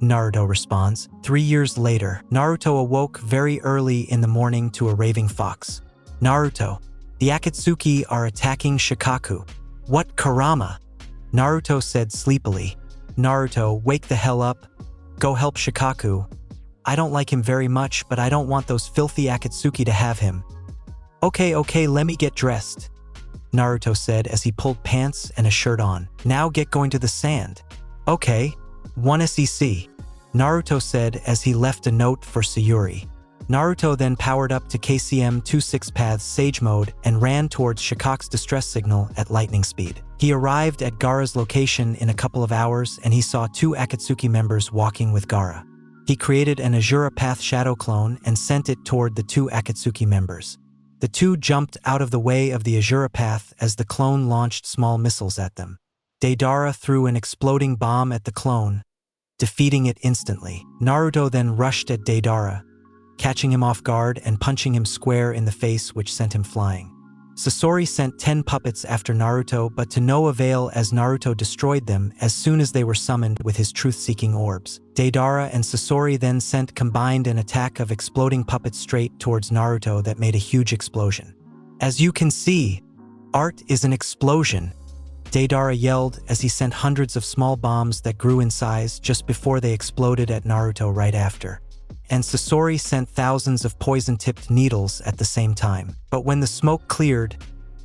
Naruto responds. 3 years later, Naruto awoke very early in the morning to a raving fox. Naruto, the Akatsuki are attacking Shikaku. What, Kurama? Naruto said sleepily. Naruto, wake the hell up. Go help Shikaku. I don't like him very much, but I don't want those filthy Akatsuki to have him. Okay, let me get dressed, Naruto said as he pulled pants and a shirt on. Now get going to the sand. Okay, 1 SEC, Naruto said as he left a note for Sayuri. Naruto then powered up to KCM 26 Paths Sage mode and ran towards Shikaku's distress signal at lightning speed. He arrived at Gaara's location in a couple of hours and he saw 2 Akatsuki members walking with Gaara. He created an Azura Path shadow clone and sent it toward the 2 Akatsuki members. The 2 jumped out of the way of the Azura Path as the clone launched small missiles at them. Deidara threw an exploding bomb at the clone, defeating it instantly. Naruto then rushed at Deidara, catching him off guard and punching him square in the face, which sent him flying. Sasori sent 10 puppets after Naruto, but to no avail as Naruto destroyed them as soon as they were summoned with his truth-seeking orbs. Deidara and Sasori then combined an attack of exploding puppets straight towards Naruto that made a huge explosion. As you can see, art is an explosion, Deidara yelled as he sent hundreds of small bombs that grew in size just before they exploded at Naruto right after. And Sasori sent thousands of poison-tipped needles at the same time. But when the smoke cleared,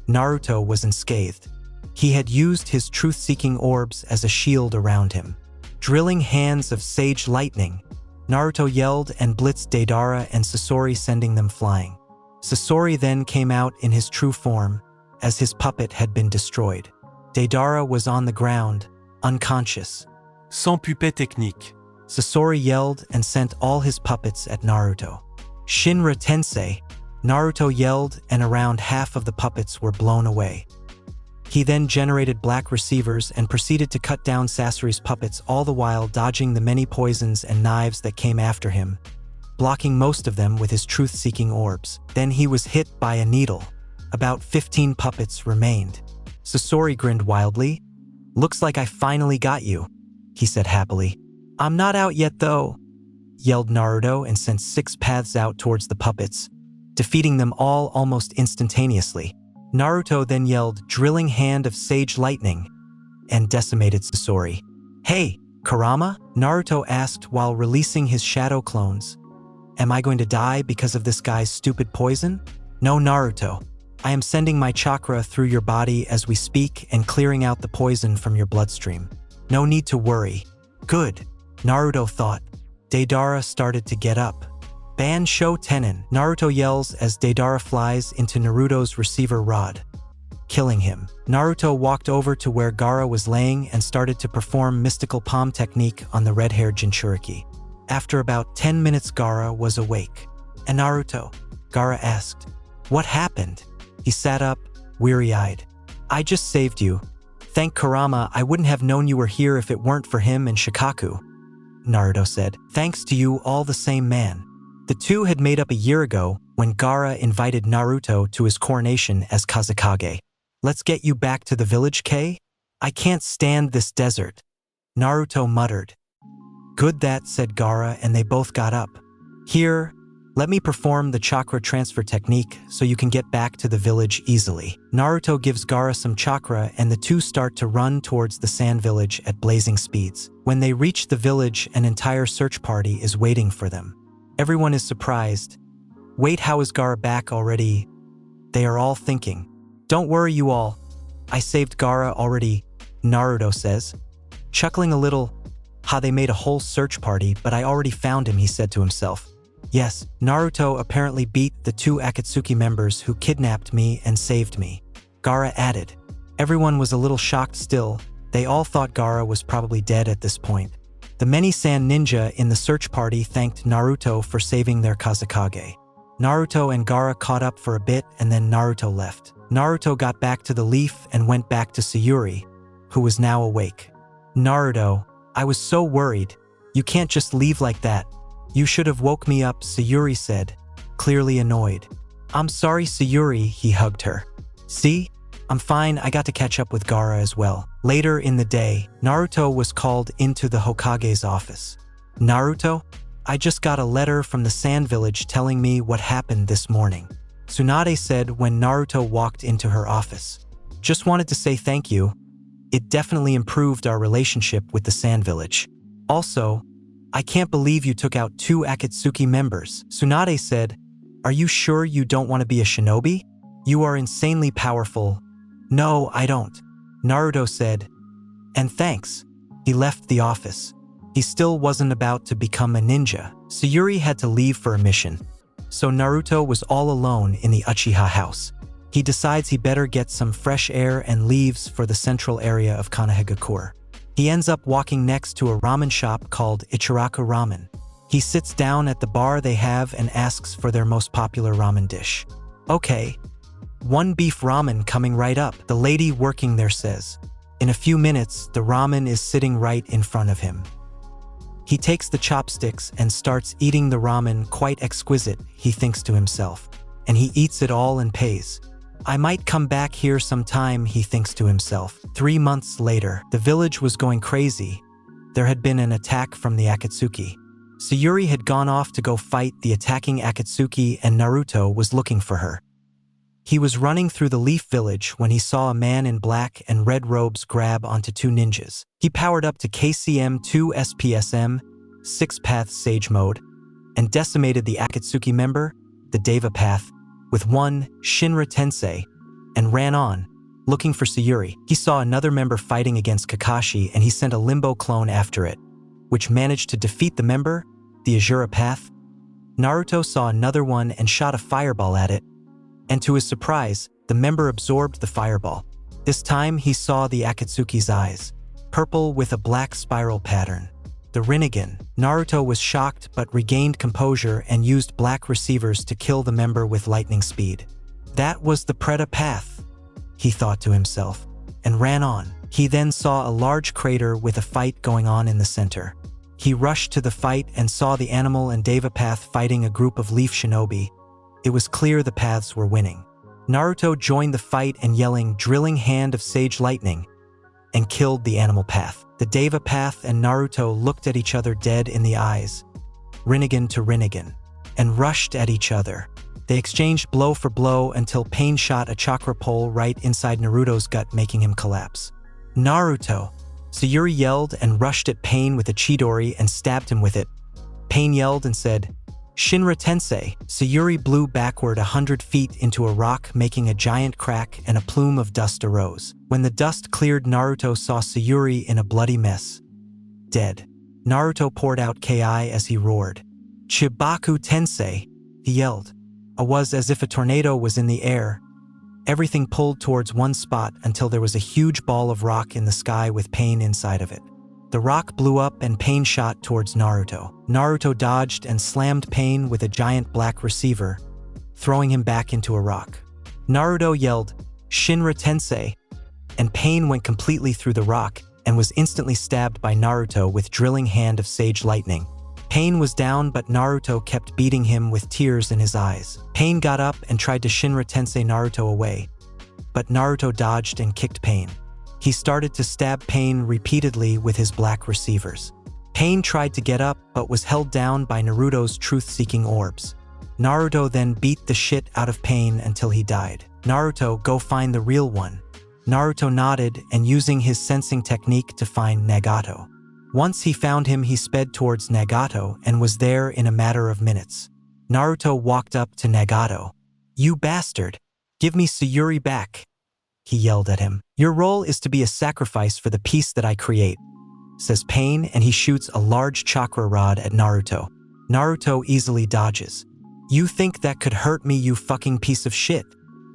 Naruto was unscathed. He had used his truth-seeking orbs as a shield around him. Drilling hands of sage lightning, Naruto yelled and blitzed Deidara and Sasori, sending them flying. Sasori then came out in his true form, as his puppet had been destroyed. Deidara was on the ground, unconscious. Sans puppet technique. Sasori yelled and sent all his puppets at Naruto. Shinra Tensei, Naruto yelled and around half of the puppets were blown away. He then generated black receivers and proceeded to cut down Sasori's puppets, all the while dodging the many poisons and knives that came after him, blocking most of them with his truth-seeking orbs. Then he was hit by a needle. About 15 puppets remained. Sasori grinned wildly. "Looks like I finally got you," he said happily. "I'm not out yet though," yelled Naruto and sent 6 paths out towards the puppets, defeating them all almost instantaneously. Naruto then yelled "Drilling Hand of Sage Lightning" and decimated Sasori. "Hey, Kurama?" Naruto asked while releasing his shadow clones. "Am I going to die because of this guy's stupid poison?" "No, Naruto. I am sending my chakra through your body as we speak and clearing out the poison from your bloodstream. No need to worry." "Good," Naruto thought. Deidara started to get up. "Ban Sho Tenin," Naruto yells as Deidara flies into Naruto's receiver rod, killing him. Naruto walked over to where Gaara was laying and started to perform mystical palm technique on the red-haired Jinchuriki. After about 10 minutes, Gaara was awake. "And Naruto?" Gaara asked. "What happened?" He sat up, weary-eyed. "I just saved you. Thank Kurama, I wouldn't have known you were here if it weren't for him and Shikaku," Naruto said. "Thanks to you all the same, man." The two had made up a year ago when Gaara invited Naruto to his coronation as Kazekage. "Let's get you back to the village, Kei? I can't stand this desert," Naruto muttered. "Good that," said Gaara, and they both got up. "Here, let me perform the chakra transfer technique so you can get back to the village easily." Naruto gives Gaara some chakra and the two start to run towards the sand village at blazing speeds. When they reach the village, an entire search party is waiting for them. Everyone is surprised. "Wait, how is Gaara back already?" they are all thinking. "Don't worry, you all. I saved Gaara already," Naruto says. Chuckling a little, "Ha, they made a whole search party, but I already found him," he said to himself. "Yes, Naruto apparently beat the 2 Akatsuki members who kidnapped me and saved me," Gaara added. Everyone was a little shocked still. They all thought Gaara was probably dead at this point. The many sand ninja in the search party thanked Naruto for saving their Kazekage. Naruto and Gaara caught up for a bit and then Naruto left. Naruto got back to the leaf and went back to Sayuri, who was now awake. "Naruto, I was so worried. You can't just leave like that. You should have woke me up," Sayuri said, clearly annoyed. "I'm sorry, Sayuri," he hugged her. "See? I'm fine, I got to catch up with Gaara as well." Later in the day, Naruto was called into the Hokage's office. "Naruto, I just got a letter from the Sand Village telling me what happened this morning," Tsunade said when Naruto walked into her office. "Just wanted to say thank you. It definitely improved our relationship with the Sand Village. Also, I can't believe you took out 2 Akatsuki members." Tsunade said, "Are you sure you don't want to be a shinobi? You are insanely powerful." "No, I don't," Naruto said. "And thanks." He left the office. He still wasn't about to become a ninja. Sayuri had to leave for a mission, so Naruto was all alone in the Uchiha house. He decides he better get some fresh air and leaves for the central area of Konohagakure. He ends up walking next to a ramen shop called Ichiraku Ramen. He sits down at the bar they have and asks for their most popular ramen dish. "Okay, 1 beef ramen coming right up," the lady working there says. In a few minutes, the ramen is sitting right in front of him. He takes the chopsticks and starts eating the ramen. "Quite exquisite," he thinks to himself, and he eats it all and pays. "I might come back here sometime," he thinks to himself. 3 months later, the village was going crazy. There had been an attack from the Akatsuki. Sayuri had gone off to go fight the attacking Akatsuki and Naruto was looking for her. He was running through the Leaf Village when he saw a man in black and red robes grab onto 2 ninjas. He powered up to KCM-2 SPSM, 6-path Sage Mode, and decimated the Akatsuki member, the Deva Path, with 1 Shinra Tensei, and ran on, looking for Sayuri. He saw another member fighting against Kakashi and he sent a Limbo clone after it, which managed to defeat the member, the Azura Path. Naruto saw another one and shot a fireball at it, and to his surprise, the member absorbed the fireball. This time he saw the Akatsuki's eyes, purple with a black spiral pattern. The Rinnegan. Naruto was shocked but regained composure and used black receivers to kill the member with lightning speed. That was the Preta Path, he thought to himself, and ran on. He then saw a large crater with a fight going on in the center. He rushed to the fight and saw the animal and Deva Path fighting a group of Leaf Shinobi. It was clear the paths were winning. Naruto joined the fight and yelling "Drilling Hand of Sage Lightning" and killed the animal path. The Deva path and Naruto looked at each other dead in the eyes, Rinnegan to Rinnegan, and rushed at each other. They exchanged blow for blow until Pain shot a chakra pole right inside Naruto's gut, making him collapse. "Naruto!" Sayuri yelled and rushed at Pain with a Chidori and stabbed him with it. Pain yelled and said, "Shinra Tensei." Sayuri blew backward 100 feet into a rock, making a giant crack, and a plume of dust arose. When the dust cleared, Naruto saw Sayuri in a bloody mess, dead. Naruto poured out Ki as he roared. "Chibaku Tensei!" he yelled. It was as if a tornado was in the air. Everything pulled towards one spot until there was a huge ball of rock in the sky with Pain inside of it. The rock blew up and Pain shot towards Naruto. Naruto dodged and slammed Pain with a giant black receiver, throwing him back into a rock. Naruto yelled, "Shinra Tensei," and Pain went completely through the rock and was instantly stabbed by Naruto with Drilling Hand of Sage Lightning. Pain was down, but Naruto kept beating him with tears in his eyes. Pain got up and tried to Shinra Tensei Naruto away, but Naruto dodged and kicked Pain. He started to stab Pain repeatedly with his black receivers. Pain tried to get up but was held down by Naruto's truth-seeking orbs. Naruto then beat the shit out of Pain until he died. "Naruto, go find the real one." Naruto nodded and using his sensing technique to find Nagato. Once he found him, he sped towards Nagato and was there in a matter of minutes. Naruto walked up to Nagato. "You bastard! Give me Sayuri back!" he yelled at him. "Your role is to be a sacrifice for the peace that I create," says Pain, and he shoots a large chakra rod at Naruto. Naruto easily dodges. "You think that could hurt me, you fucking piece of shit?"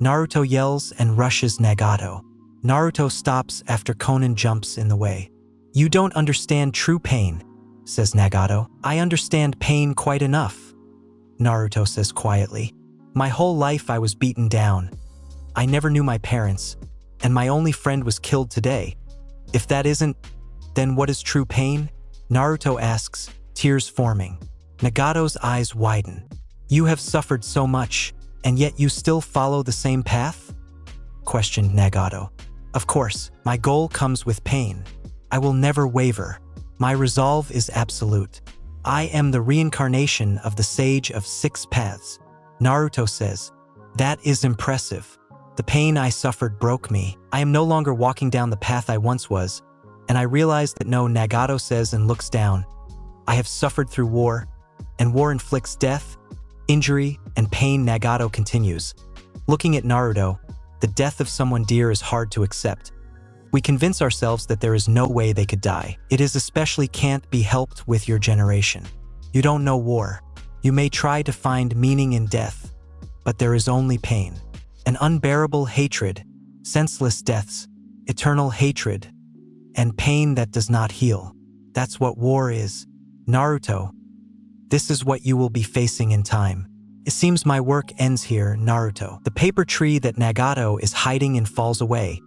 Naruto yells and rushes Nagato. Naruto stops after Konan jumps in the way. "You don't understand true pain," says Nagato. "I understand pain quite enough," Naruto says quietly. "My whole life I was beaten down. I never knew my parents, and my only friend was killed today. If that isn't, then what is true pain?" Naruto asks, tears forming. Nagato's eyes widen. "You have suffered so much, and yet you still follow the same path?" questioned Nagato. "Of course, my goal comes with pain. I will never waver. My resolve is absolute. I am the reincarnation of the Sage of Six Paths," Naruto says. "That is impressive. The pain I suffered broke me. I am no longer walking down the path I once was, and I realize that no," Nagato says and looks down. "I have suffered through war, and war inflicts death, injury, and pain," Nagato continues. Looking at Naruto, the death of someone dear is hard to accept. We convince ourselves that there is no way they could die. It is especially can't be helped with your generation. You don't know war. You may try to find meaning in death, but there is only pain. An unbearable hatred, senseless deaths, eternal hatred, and pain that does not heal. That's what war is. Naruto, this is what you will be facing in time. It seems my work ends here, Naruto. The paper tree that Nagato is hiding in falls away,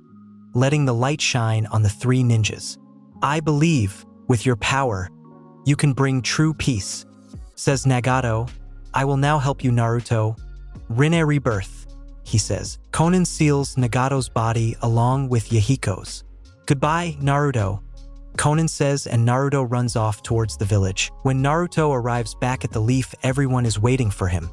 letting the light shine on the three ninjas. "I believe, with your power, you can bring true peace," says Nagato. "I will now help you, Naruto. Rinne rebirth," he says. Konan seals Nagato's body along with Yahiko's. "Goodbye, Naruto," Konan says, and Naruto runs off towards the village. When Naruto arrives back at the leaf, everyone is waiting for him.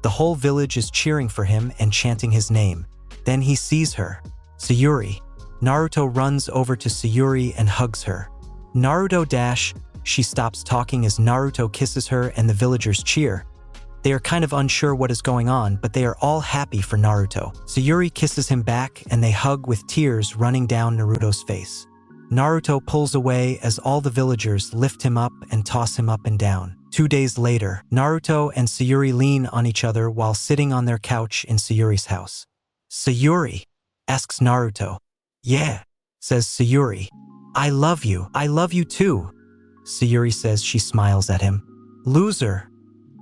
The whole village is cheering for him and chanting his name. Then he sees her. Sayuri. Naruto runs over to Sayuri and hugs her. Naruto dash, she stops talking as Naruto kisses her and the villagers cheer. They are kind of unsure what is going on, but they are all happy for Naruto. Sayuri kisses him back and they hug with tears running down Naruto's face. Naruto pulls away as all the villagers lift him up and toss him up and down. 2 days later, Naruto and Sayuri lean on each other while sitting on their couch in Sayuri's house. "Sayuri?" asks Naruto. "Yeah," says Sayuri. I love you too," Sayuri says. She smiles at him. "Loser,"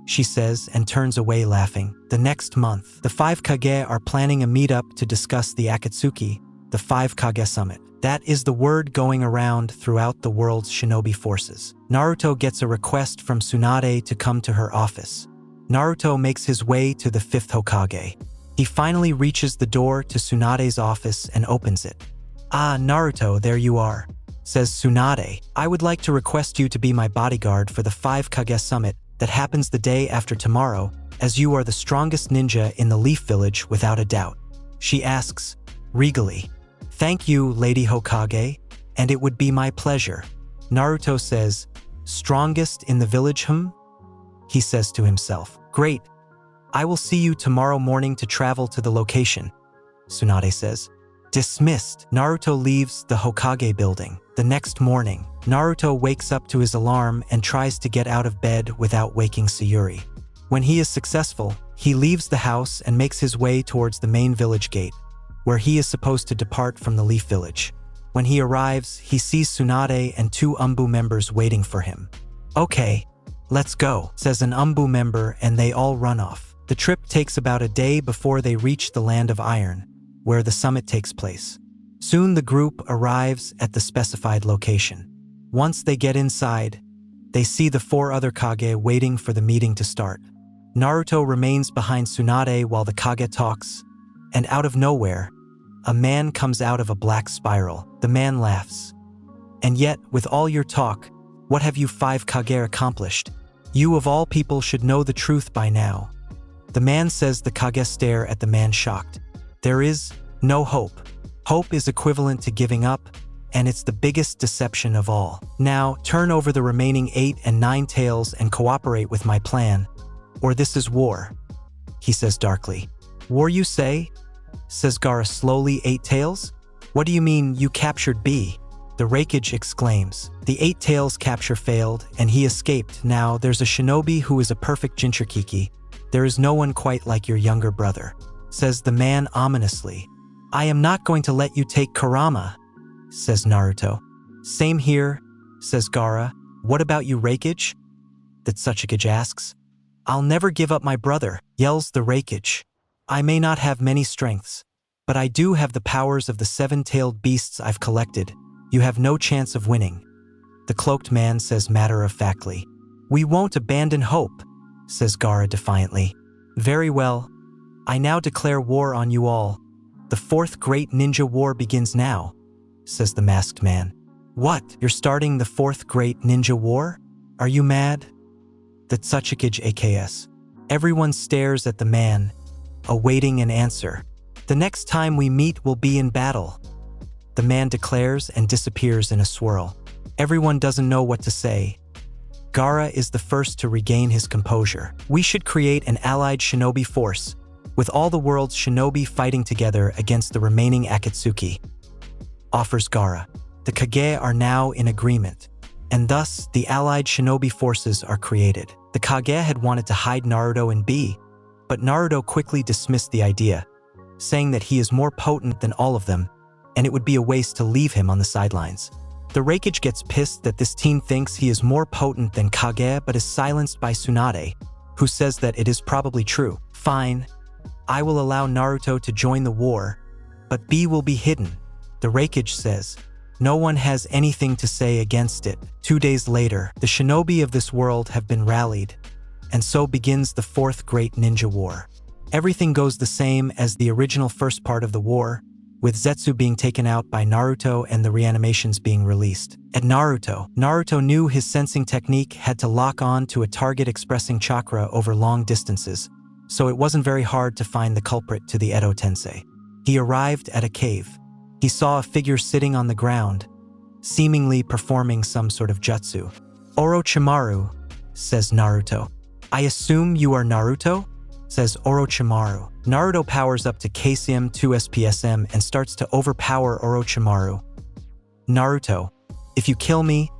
she says and turns away laughing. The next month, the 5 kage are planning a meetup to discuss the Akatsuki, the 5 kage summit. That is the word going around throughout the world's shinobi forces. Naruto gets a request from Tsunade to come to her office. Naruto makes his way to the 5th Hokage. He finally reaches the door to Tsunade's office and opens it. "Ah, Naruto, there you are," says Tsunade. "I would like to request you to be my bodyguard for the 5 Kage Summit that happens the day after tomorrow, as you are the strongest ninja in the Leaf Village without a doubt." She asks, regally, "Thank you, Lady Hokage, and it would be my pleasure." Naruto says, "Strongest in the village, He says to himself, "Great. I will see you tomorrow morning to travel to the location." Tsunade says, "Dismissed." Naruto leaves the Hokage building. The next morning, Naruto wakes up to his alarm and tries to get out of bed without waking Sayuri. When he is successful, he leaves the house and makes his way towards the main village gate, where he is supposed to depart from the Leaf Village. When he arrives, he sees Tsunade and 2 Umbu members waiting for him. "Okay, let's go," says an Umbu member, and they all run off. The trip takes about a day before they reach the Land of Iron, where the summit takes place. Soon the group arrives at the specified location. Once they get inside, they see the 4 other Kage waiting for the meeting to start. Naruto remains behind Tsunade while the Kage talks, and out of nowhere, a man comes out of a black spiral. The man laughs. "And yet, with all your talk, what have you 5 Kage accomplished? You of all people should know the truth by now." The man says. The Kage stare at the man shocked. "There is no hope. Hope is equivalent to giving up, and it's the biggest deception of all. Now, turn over the remaining 8 and 9 tails and cooperate with my plan, or this is war," he says darkly. "War, you say?" says Gaara slowly. "8 tails? What do you mean you captured B?" The Raikage exclaims. "The 8 tails capture failed, and he escaped. Now, there's a shinobi who is a perfect Jinchuriki. There is no one quite like your younger brother," says the man ominously. "I am not going to let you take Kurama," says Naruto. "Same here," says Gaara. "What about you, Raikage?" the Tsuchikage asks. "I'll never give up my brother," yells the Raikage. "I may not have many strengths, but I do have the powers of the 7-tailed beasts I've collected. You have no chance of winning," the cloaked man says matter-of-factly. "We won't abandon hope," says Gaara defiantly. "Very well. I now declare war on you all. The 4th Great Ninja War begins now," says the masked man. "What? You're starting the 4th Great Ninja War? Are you mad?" the Tsuchikage AKS. Everyone stares at the man, awaiting an answer. "The next time we meet will be in battle," the man declares and disappears in a swirl. Everyone doesn't know what to say. Gaara is the first to regain his composure. "We should create an allied shinobi force, with all the world's shinobi fighting together against the remaining Akatsuki," offers Gaara. The Kage are now in agreement, and thus the allied shinobi forces are created. The Kage had wanted to hide Naruto and B, but Naruto quickly dismissed the idea, saying that he is more potent than all of them, and it would be a waste to leave him on the sidelines. The Raikage gets pissed that this team thinks he is more potent than Kage, but is silenced by Tsunade, who says that it is probably true. "Fine, I will allow Naruto to join the war, but B will be hidden," the Raikage says. No one has anything to say against it. 2 days later, the shinobi of this world have been rallied, and so begins the 4th Great Ninja War. Everything goes the same as the original first part of the war, with Zetsu being taken out by Naruto and the reanimations being released. At Naruto knew his sensing technique had to lock on to a target expressing chakra over long distances, so it wasn't very hard to find the culprit to the Edo Tensei. He arrived at a cave. He saw a figure sitting on the ground, seemingly performing some sort of jutsu. "Orochimaru," says Naruto. "I assume you are Naruto?" says Orochimaru. Naruto powers up to KCM 2 SPSM and starts to overpower Orochimaru. "Naruto, if you kill me,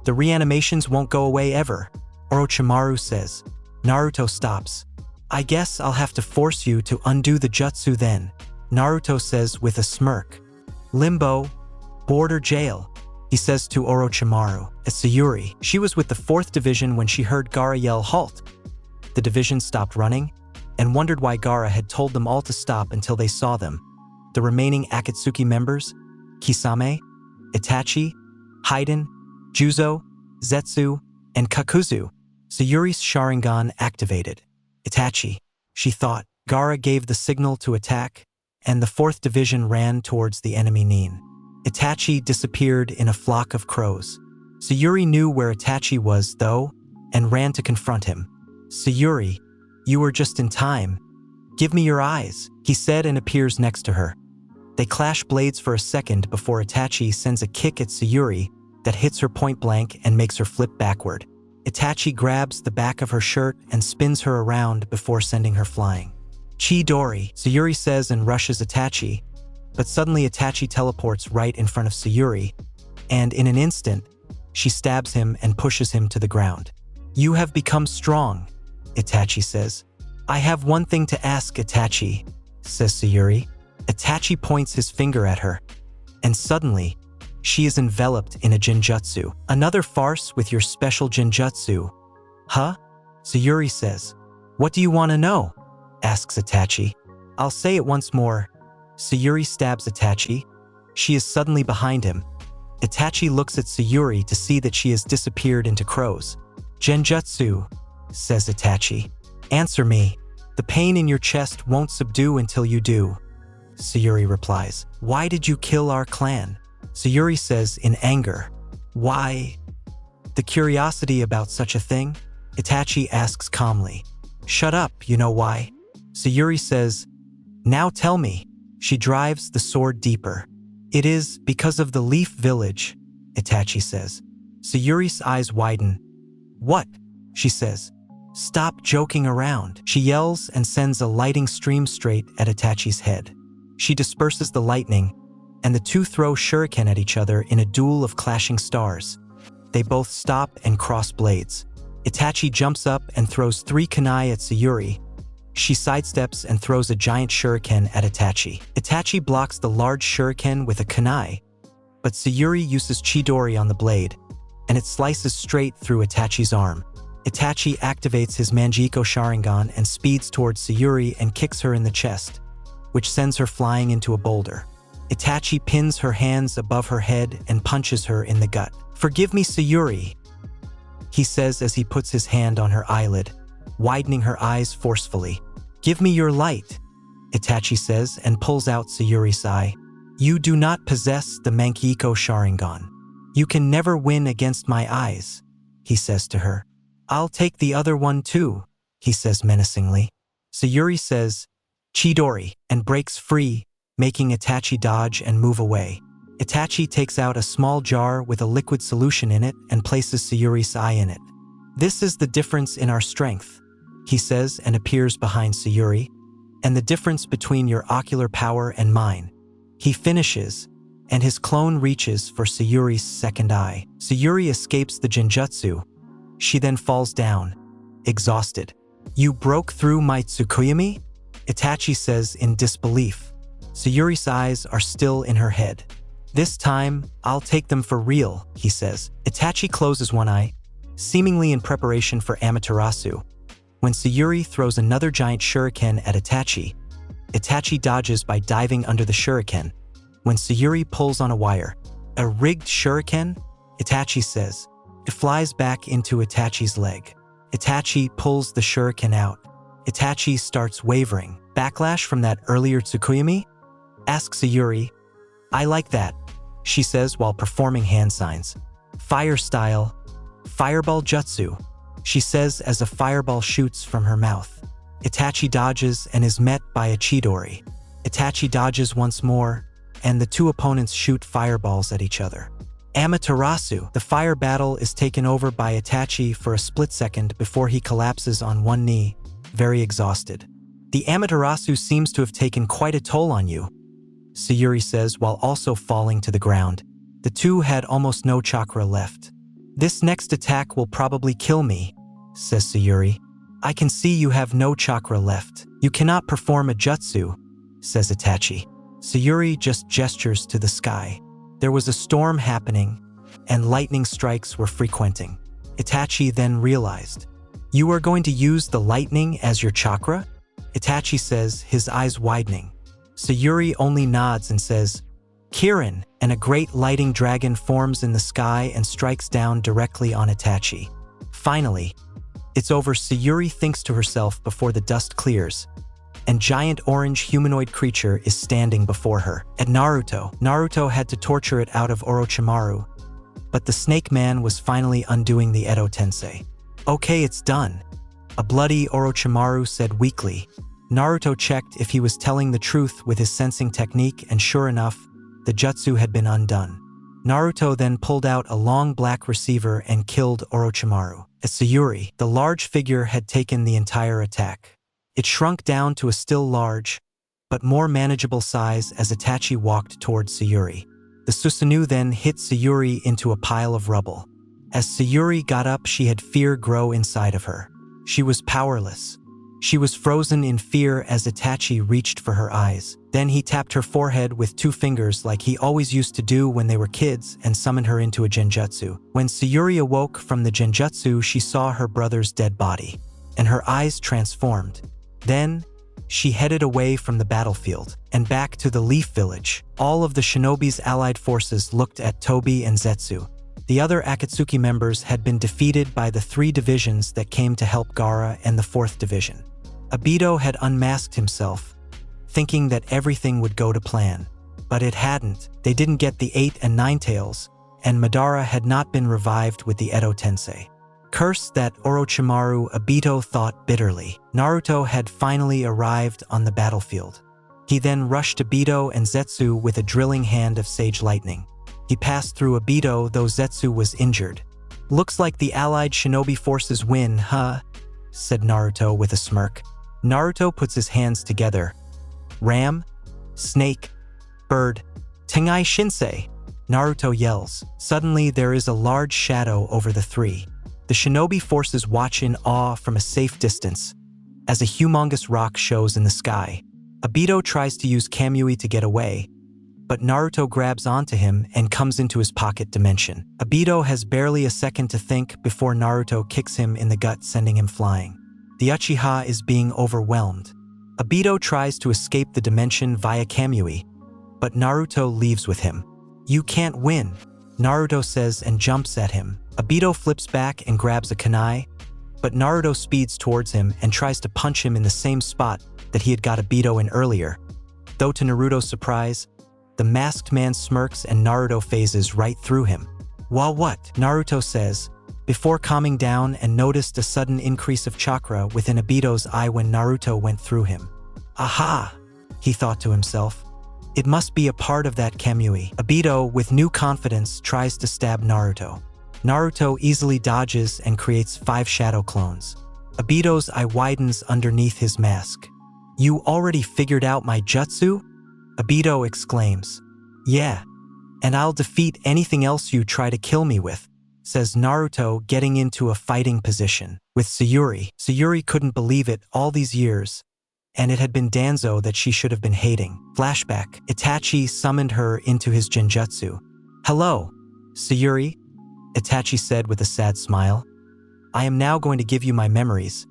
the reanimations won't go away ever," Orochimaru says. Naruto stops. "I guess I'll have to force you to undo the jutsu then," Naruto says with a smirk. "Limbo, border jail," he says to Orochimaru. At Sayuri, she was with the 4th Division when she heard Gaara yell halt. The division stopped running and wondered why Gaara had told them all to stop until they saw them. The remaining Akatsuki members, Kisame, Itachi, Haiden, Juzo, Zetsu, and Kakuzu. Sayuri's Sharingan activated. "Itachi," she thought. Gaara gave the signal to attack, and the 4th Division ran towards the enemy Nin. Itachi disappeared in a flock of crows. Sayuri knew where Itachi was, though, and ran to confront him. "Sayuri, you were just in time. Give me your eyes," he said, and appears next to her. They clash blades for a second before Itachi sends a kick at Sayuri that hits her point blank and makes her flip backward. Itachi grabs the back of her shirt and spins her around before sending her flying. "Chidori," Sayuri says and rushes Itachi, but suddenly Itachi teleports right in front of Sayuri, and in an instant, she stabs him and pushes him to the ground. "You have become strong," Itachi says. "I have one thing to ask, Itachi," says Sayuri. Itachi points his finger at her, and suddenly, she is enveloped in a Jinjutsu. "Another farce with your special Jinjutsu, huh?" Sayuri says. "What do you want to know?" asks Itachi. "I'll say it once more." Sayuri stabs Itachi. She is suddenly behind him. Itachi looks at Sayuri to see that she has disappeared into crows. "Genjutsu," says Itachi. "Answer me. The pain in your chest won't subdue until you do." Sayuri replies. "Why did you kill our clan?" Sayuri says in anger. "Why?" "The curiosity about such a thing?" Itachi asks calmly. "Shut up, you know why." Sayuri says, "Now tell me." She drives the sword deeper. "It is because of the Leaf Village," Itachi says. Sayuri's eyes widen. "What?" she says. "Stop joking around." She yells and sends a lightning stream straight at Itachi's head. She disperses the lightning, and the two throw shuriken at each other in a duel of clashing stars. They both stop and cross blades. Itachi jumps up and throws 3 kunai at Sayuri. She sidesteps and throws a giant shuriken at Itachi. Itachi blocks the large shuriken with a kunai, but Sayuri uses Chidori on the blade, and it slices straight through Itachi's arm. Itachi activates his Manjiko Sharingan and speeds towards Sayuri and kicks her in the chest, which sends her flying into a boulder. Itachi pins her hands above her head and punches her in the gut. "Forgive me, Sayuri," he says as he puts his hand on her eyelid, widening her eyes forcefully. "Give me your light," Itachi says and pulls out Sayuri's eye. "You do not possess the Manjiko Sharingan. You can never win against my eyes," he says to her. "I'll take the other one too," he says menacingly. Sayuri says, "Chidori," and breaks free, making Itachi dodge and move away. Itachi takes out a small jar with a liquid solution in it and places Sayuri's eye in it. "This is the difference in our strength," he says and appears behind Sayuri, "and the difference between your ocular power and mine." He finishes, and his clone reaches for Sayuri's second eye. Sayuri escapes the Jinjutsu. She then falls down, exhausted. "You broke through my Tsukuyomi?" Itachi says in disbelief. Sayuri's eyes are still in her head. "This time, I'll take them for real," he says. Itachi closes one eye, seemingly in preparation for Amaterasu. When Sayuri throws another giant shuriken at Itachi, Itachi dodges by diving under the shuriken. When Sayuri pulls on a wire, "A rigged shuriken?" Itachi says. It flies back into Itachi's leg. Itachi pulls the shuriken out. Itachi starts wavering. "Backlash from that earlier Tsukuyomi?" asks Sayuri. "I like that," she says while performing hand signs. "Fire style. Fireball jutsu," she says as a fireball shoots from her mouth. Itachi dodges and is met by a Chidori. Itachi dodges once more, and the two opponents shoot fireballs at each other. Amaterasu. The fire battle is taken over by Itachi for a split second before he collapses on one knee, very exhausted. "The Amaterasu seems to have taken quite a toll on you," Sayuri says while also falling to the ground. The two had almost no chakra left. "This next attack will probably kill me," says Sayuri. "I can see you have no chakra left. You cannot perform a jutsu," says Itachi. Sayuri just gestures to the sky. There was a storm happening, and lightning strikes were frequenting. Itachi then realized, "You are going to use the lightning as your chakra?" Itachi says, his eyes widening. Sayuri only nods and says, "Kirin," and a great lighting dragon forms in the sky and strikes down directly on Itachi. Finally, it's over. Sayuri thinks to herself before the dust clears. and giant orange humanoid creature is standing before her. At Naruto had to torture it out of Orochimaru, but the Snake Man was finally undoing the Edo Tensei. Okay, it's done, a bloody Orochimaru said weakly. Naruto checked if he was telling the truth with his sensing technique, and sure enough, the jutsu had been undone. Naruto then pulled out a long black receiver and killed Orochimaru. As Sayuri, the large figure, had taken the entire attack. It shrunk down to a still large, but more manageable size as Itachi walked towards Sayuri. The Susanoo then hit Sayuri into a pile of rubble. As Sayuri got up, she had fear grow inside of her. She was powerless. She was frozen in fear as Itachi reached for her eyes. Then he tapped her forehead with 2 fingers like he always used to do when they were kids and summoned her into a genjutsu. When Sayuri awoke from the genjutsu, she saw her brother's dead body, and her eyes transformed. Then, she headed away from the battlefield and back to the Leaf Village. All of the shinobi's allied forces looked at Tobi and Zetsu. The other Akatsuki members had been defeated by the 3 divisions that came to help Gaara and the 4th division. Obito had unmasked himself, thinking that everything would go to plan. But it hadn't. They didn't get the 8 and 9 tails, and Madara had not been revived with the Edo Tensei. Curse that Orochimaru, Obito thought bitterly. Naruto had finally arrived on the battlefield. He then rushed Obito and Zetsu with a drilling hand of Sage Lightning. He passed through Obito, though Zetsu was injured. Looks like the allied shinobi forces win, huh? Said Naruto with a smirk. Naruto puts his hands together. Ram, snake, bird, Tengai Shinsei. Naruto yells. Suddenly there is a large shadow over the 3. The shinobi forces watch in awe from a safe distance as a humongous rock shows in the sky. Obito tries to use Kamui to get away, but Naruto grabs onto him and comes into his pocket dimension. Obito has barely a second to think before Naruto kicks him in the gut, sending him flying. The Uchiha is being overwhelmed. Obito tries to escape the dimension via Kamui, but Naruto leaves with him. You can't win, Naruto says and jumps at him. Obito flips back and grabs a kunai, but Naruto speeds towards him and tries to punch him in the same spot that he had got Obito in earlier. Though to Naruto's surprise, the masked man smirks and Naruto phases right through him. While what? Naruto says, before calming down and noticed a sudden increase of chakra within Obito's eye when Naruto went through him. Aha! He thought to himself. It must be a part of that Kamui. Obito, with new confidence, tries to stab Naruto. Naruto easily dodges and creates 5 shadow clones. Obito's eye widens underneath his mask. You already figured out my jutsu? Obito exclaims. Yeah, and I'll defeat anything else you try to kill me with, says Naruto, getting into a fighting position. With Sayuri. Sayuri couldn't believe it all these years, and it had been Danzo that she should have been hating. Flashback. Itachi summoned her into his genjutsu. Hello, Sayuri, Itachi said with a sad smile. I am now going to give you my memories.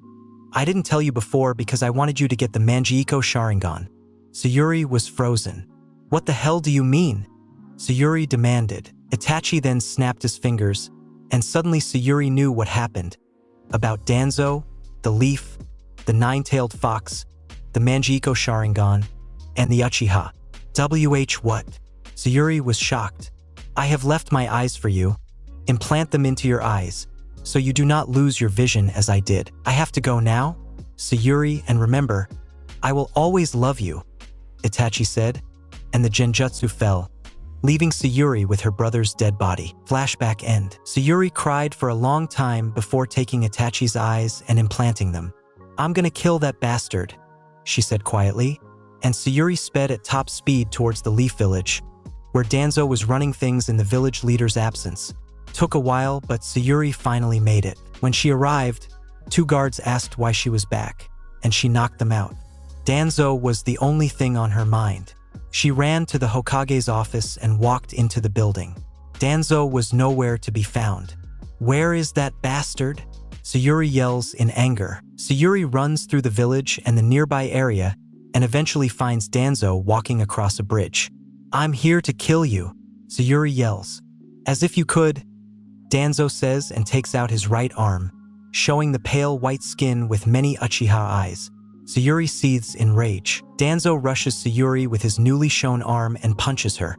I didn't tell you before because I wanted you to get the Manjiiko Sharingan. Sayuri was frozen. What the hell do you mean? Sayuri demanded. Itachi then snapped his fingers, and suddenly Sayuri knew what happened. About Danzo, the leaf, the 9-tailed fox, the Manjiiko Sharingan, and the Uchiha. What? Sayuri was shocked. I have left my eyes for you. Implant them into your eyes, so you do not lose your vision as I did. I have to go now, Sayuri, and remember, I will always love you, Itachi said, and the genjutsu fell, leaving Sayuri with her brother's dead body. Flashback end. Sayuri cried for a long time before taking Itachi's eyes and implanting them. I'm gonna kill that bastard, she said quietly, and Sayuri sped at top speed towards the Leaf Village, where Danzo was running things in the village leader's absence. Took a while, but Sayuri finally made it. When she arrived, 2 guards asked why she was back, and she knocked them out. Danzo was the only thing on her mind. She ran to the Hokage's office and walked into the building. Danzo was nowhere to be found. Where is that bastard? Sayuri yells in anger. Sayuri runs through the village and the nearby area and eventually finds Danzo walking across a bridge. I'm here to kill you, Sayuri yells. As if you could, Danzo says and takes out his right arm, showing the pale white skin with many Uchiha eyes. Sayuri seethes in rage. Danzo rushes Sayuri with his newly shown arm and punches her,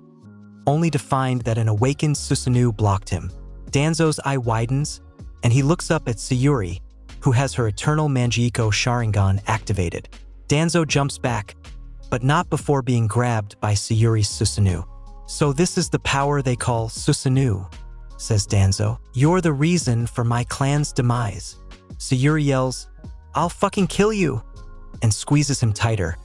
only to find that an awakened Susanoo blocked him. Danzo's eye widens, and he looks up at Sayuri, who has her eternal Manjiiko Sharingan activated. Danzo jumps back, but not before being grabbed by Sayuri's Susanoo. "So this is the power they call Susanoo," says Danzo. "You're the reason for my clan's demise." Sayuri yells, "I'll fucking kill you," and squeezes him tighter,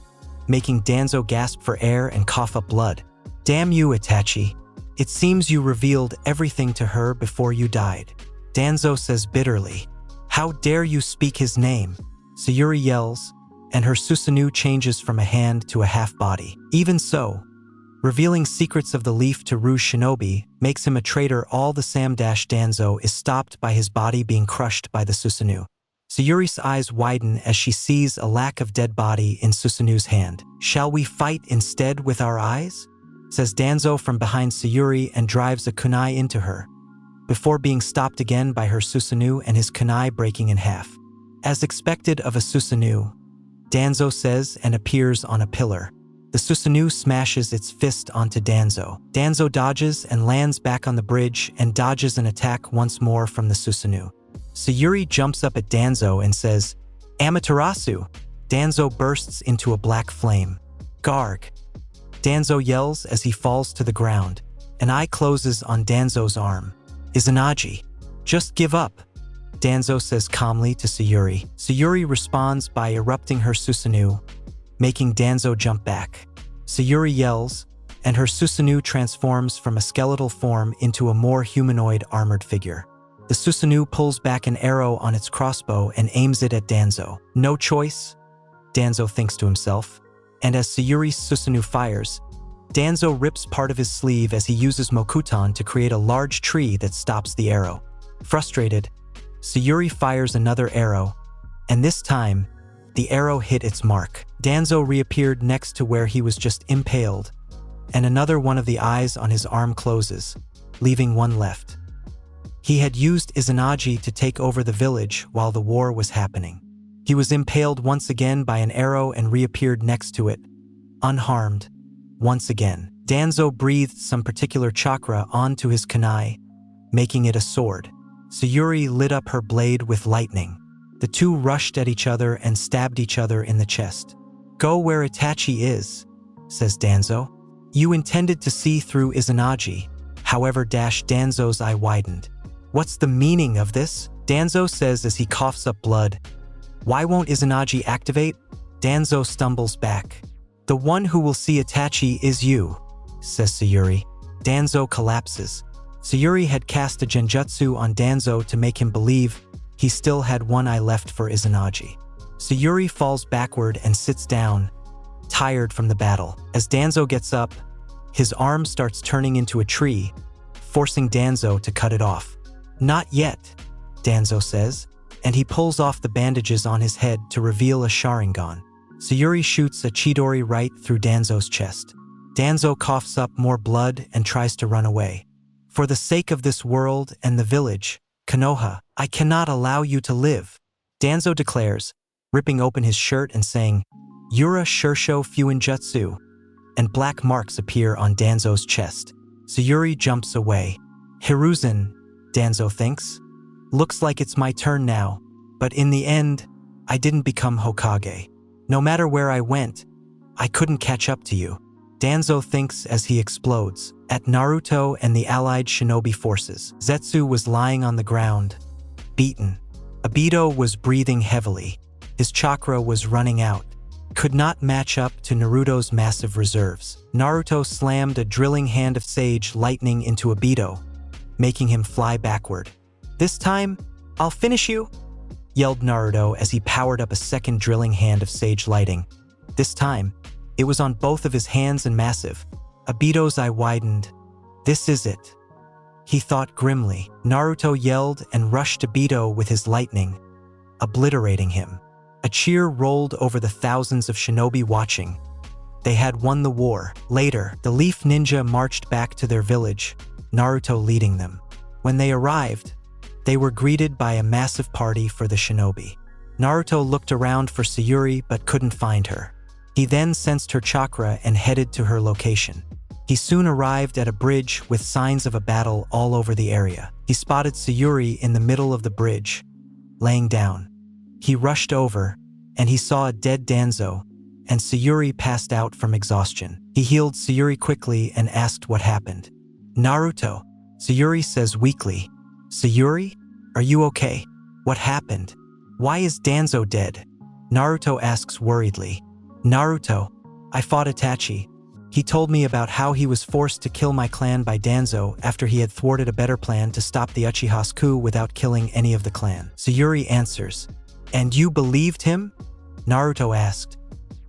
making Danzo gasp for air and cough up blood. "Damn you, Itachi. It seems you revealed everything to her before you died," Danzo says bitterly. "How dare you speak his name?" Sayuri yells, and her Susanoo changes from a hand to a half-body. Even so, revealing secrets of the leaf to Rouge Shinobi makes him a traitor. All the Sam Danzo is stopped by his body being crushed by the Susanoo. Sayuri's eyes widen as she sees a lack of dead body in Susanoo's hand. "Shall we fight instead with our eyes?" says Danzo from behind Sayuri and drives a kunai into her, before being stopped again by her Susanoo and his kunai breaking in half. As expected of a Susanoo, Danzo says and appears on a pillar. The Susanoo smashes its fist onto Danzo. Danzo dodges and lands back on the bridge and dodges an attack once more from the Susanoo. Sayuri jumps up at Danzo and says, "Amaterasu!" Danzo bursts into a black flame. "Garg!" Danzo yells as he falls to the ground. An eye closes on Danzo's arm. "Izanagi, just give up," Danzo says calmly to Sayuri. Sayuri responds by erupting her Susanoo, making Danzo jump back. Sayuri yells, and her Susanoo transforms from a skeletal form into a more humanoid armored figure. The Susanoo pulls back an arrow on its crossbow and aims it at Danzo. "No choice," Danzo thinks to himself, and as Sayuri's Susanoo fires, Danzo rips part of his sleeve as he uses Mokuton to create a large tree that stops the arrow. Frustrated, Sayuri fires another arrow, and this time, the arrow hit its mark. Danzo reappeared next to where he was just impaled, and another one of the eyes on his arm closes, leaving one left. He had used Izanagi to take over the village while the war was happening. He was impaled once again by an arrow and reappeared next to it, unharmed, once again. Danzo breathed some particular chakra onto his kunai, making it a sword. Sayuri lit up her blade with lightning. The two rushed at each other and stabbed each other in the chest. "Go where Itachi is," says Danzo. "You intended to see through Izanagi." However, Danzo's eye widened. "What's the meaning of this?" Danzo says as he coughs up blood. "Why won't Izanagi activate?" Danzo stumbles back. "The one who will see Itachi is you," says Sayuri. Danzo collapses. Sayuri had cast a genjutsu on Danzo to make him believe he still had one eye left for Izanagi. Sayuri falls backward and sits down, tired from the battle. As Danzo gets up, his arm starts turning into a tree, forcing Danzo to cut it off. "Not yet," Danzo says, and he pulls off the bandages on his head to reveal a Sharingan. Sayuri shoots a Chidori right through Danzo's chest. Danzo coughs up more blood and tries to run away. "For the sake of this world and the village, Konoha, I cannot allow you to live," Danzo declares, ripping open his shirt and saying, "Yura Shursho Fuinjutsu," and black marks appear on Danzo's chest. Sayuri jumps away. "Hiruzen," Danzo thinks. "Looks like it's my turn now, but in the end, I didn't become Hokage. No matter where I went, I couldn't catch up to you," Danzo thinks as he explodes. At Naruto and the allied shinobi forces, Zetsu was lying on the ground, beaten. Obito was breathing heavily. His chakra was running out. Could not match up to Naruto's massive reserves. Naruto slammed a drilling hand of sage lightning into Obito, making him fly backward. "This time, I'll finish you," yelled Naruto as he powered up a second drilling hand of sage lighting. This time, it was on both of his hands and massive. Obito's eye widened. "This is it," he thought grimly. Naruto yelled and rushed Obito with his lightning, obliterating him. A cheer rolled over the thousands of shinobi watching. They had won the war. Later, the Leaf Ninja marched back to their village, Naruto leading them. When they arrived, they were greeted by a massive party for the shinobi. Naruto looked around for Sayuri but couldn't find her. He then sensed her chakra and headed to her location. He soon arrived at a bridge with signs of a battle all over the area. He spotted Sayuri in the middle of the bridge, laying down. He rushed over, and he saw a dead Danzo, and Sayuri passed out from exhaustion. He healed Sayuri quickly and asked what happened. "Naruto," Sayuri says weakly. "Sayuri? Are you okay? What happened? Why is Danzo dead?" Naruto asks worriedly. "Naruto, I fought Itachi. He told me about how he was forced to kill my clan by Danzo after he had thwarted a better plan to stop the Uchiha's coup without killing any of the clan." Sayuri answers. "And you believed him?" Naruto asked.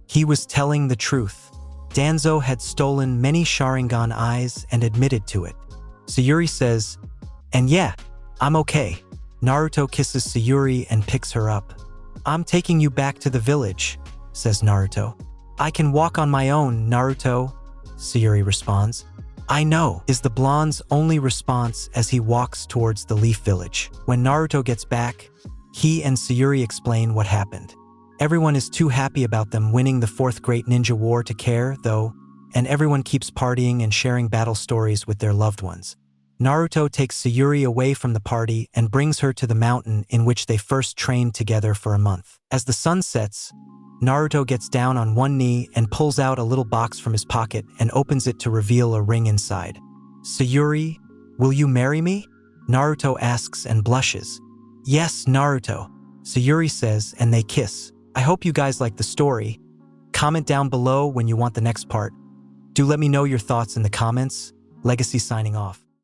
"He was telling the truth. Danzo had stolen many Sharingan eyes and admitted to it." Sayuri says, "And yeah, I'm okay." Naruto kisses Sayuri and picks her up. "I'm taking you back to the village," says Naruto. "I can walk on my own, Naruto," Sayuri responds. "I know," is the blonde's only response as he walks towards the Leaf Village. When Naruto gets back, he and Sayuri explain what happened. Everyone is too happy about them winning the 4th Great Ninja War to care, though, and everyone keeps partying and sharing battle stories with their loved ones. Naruto takes Sayuri away from the party and brings her to the mountain in which they first trained together for a month. As the sun sets, Naruto gets down on one knee and pulls out a little box from his pocket and opens it to reveal a ring inside. "Sayuri, will you marry me?" Naruto asks and blushes. "Yes, Naruto," Sayuri says, and they kiss. I hope you guys like the story. Comment down below when you want the next part. Do let me know your thoughts in the comments. Legacy signing off.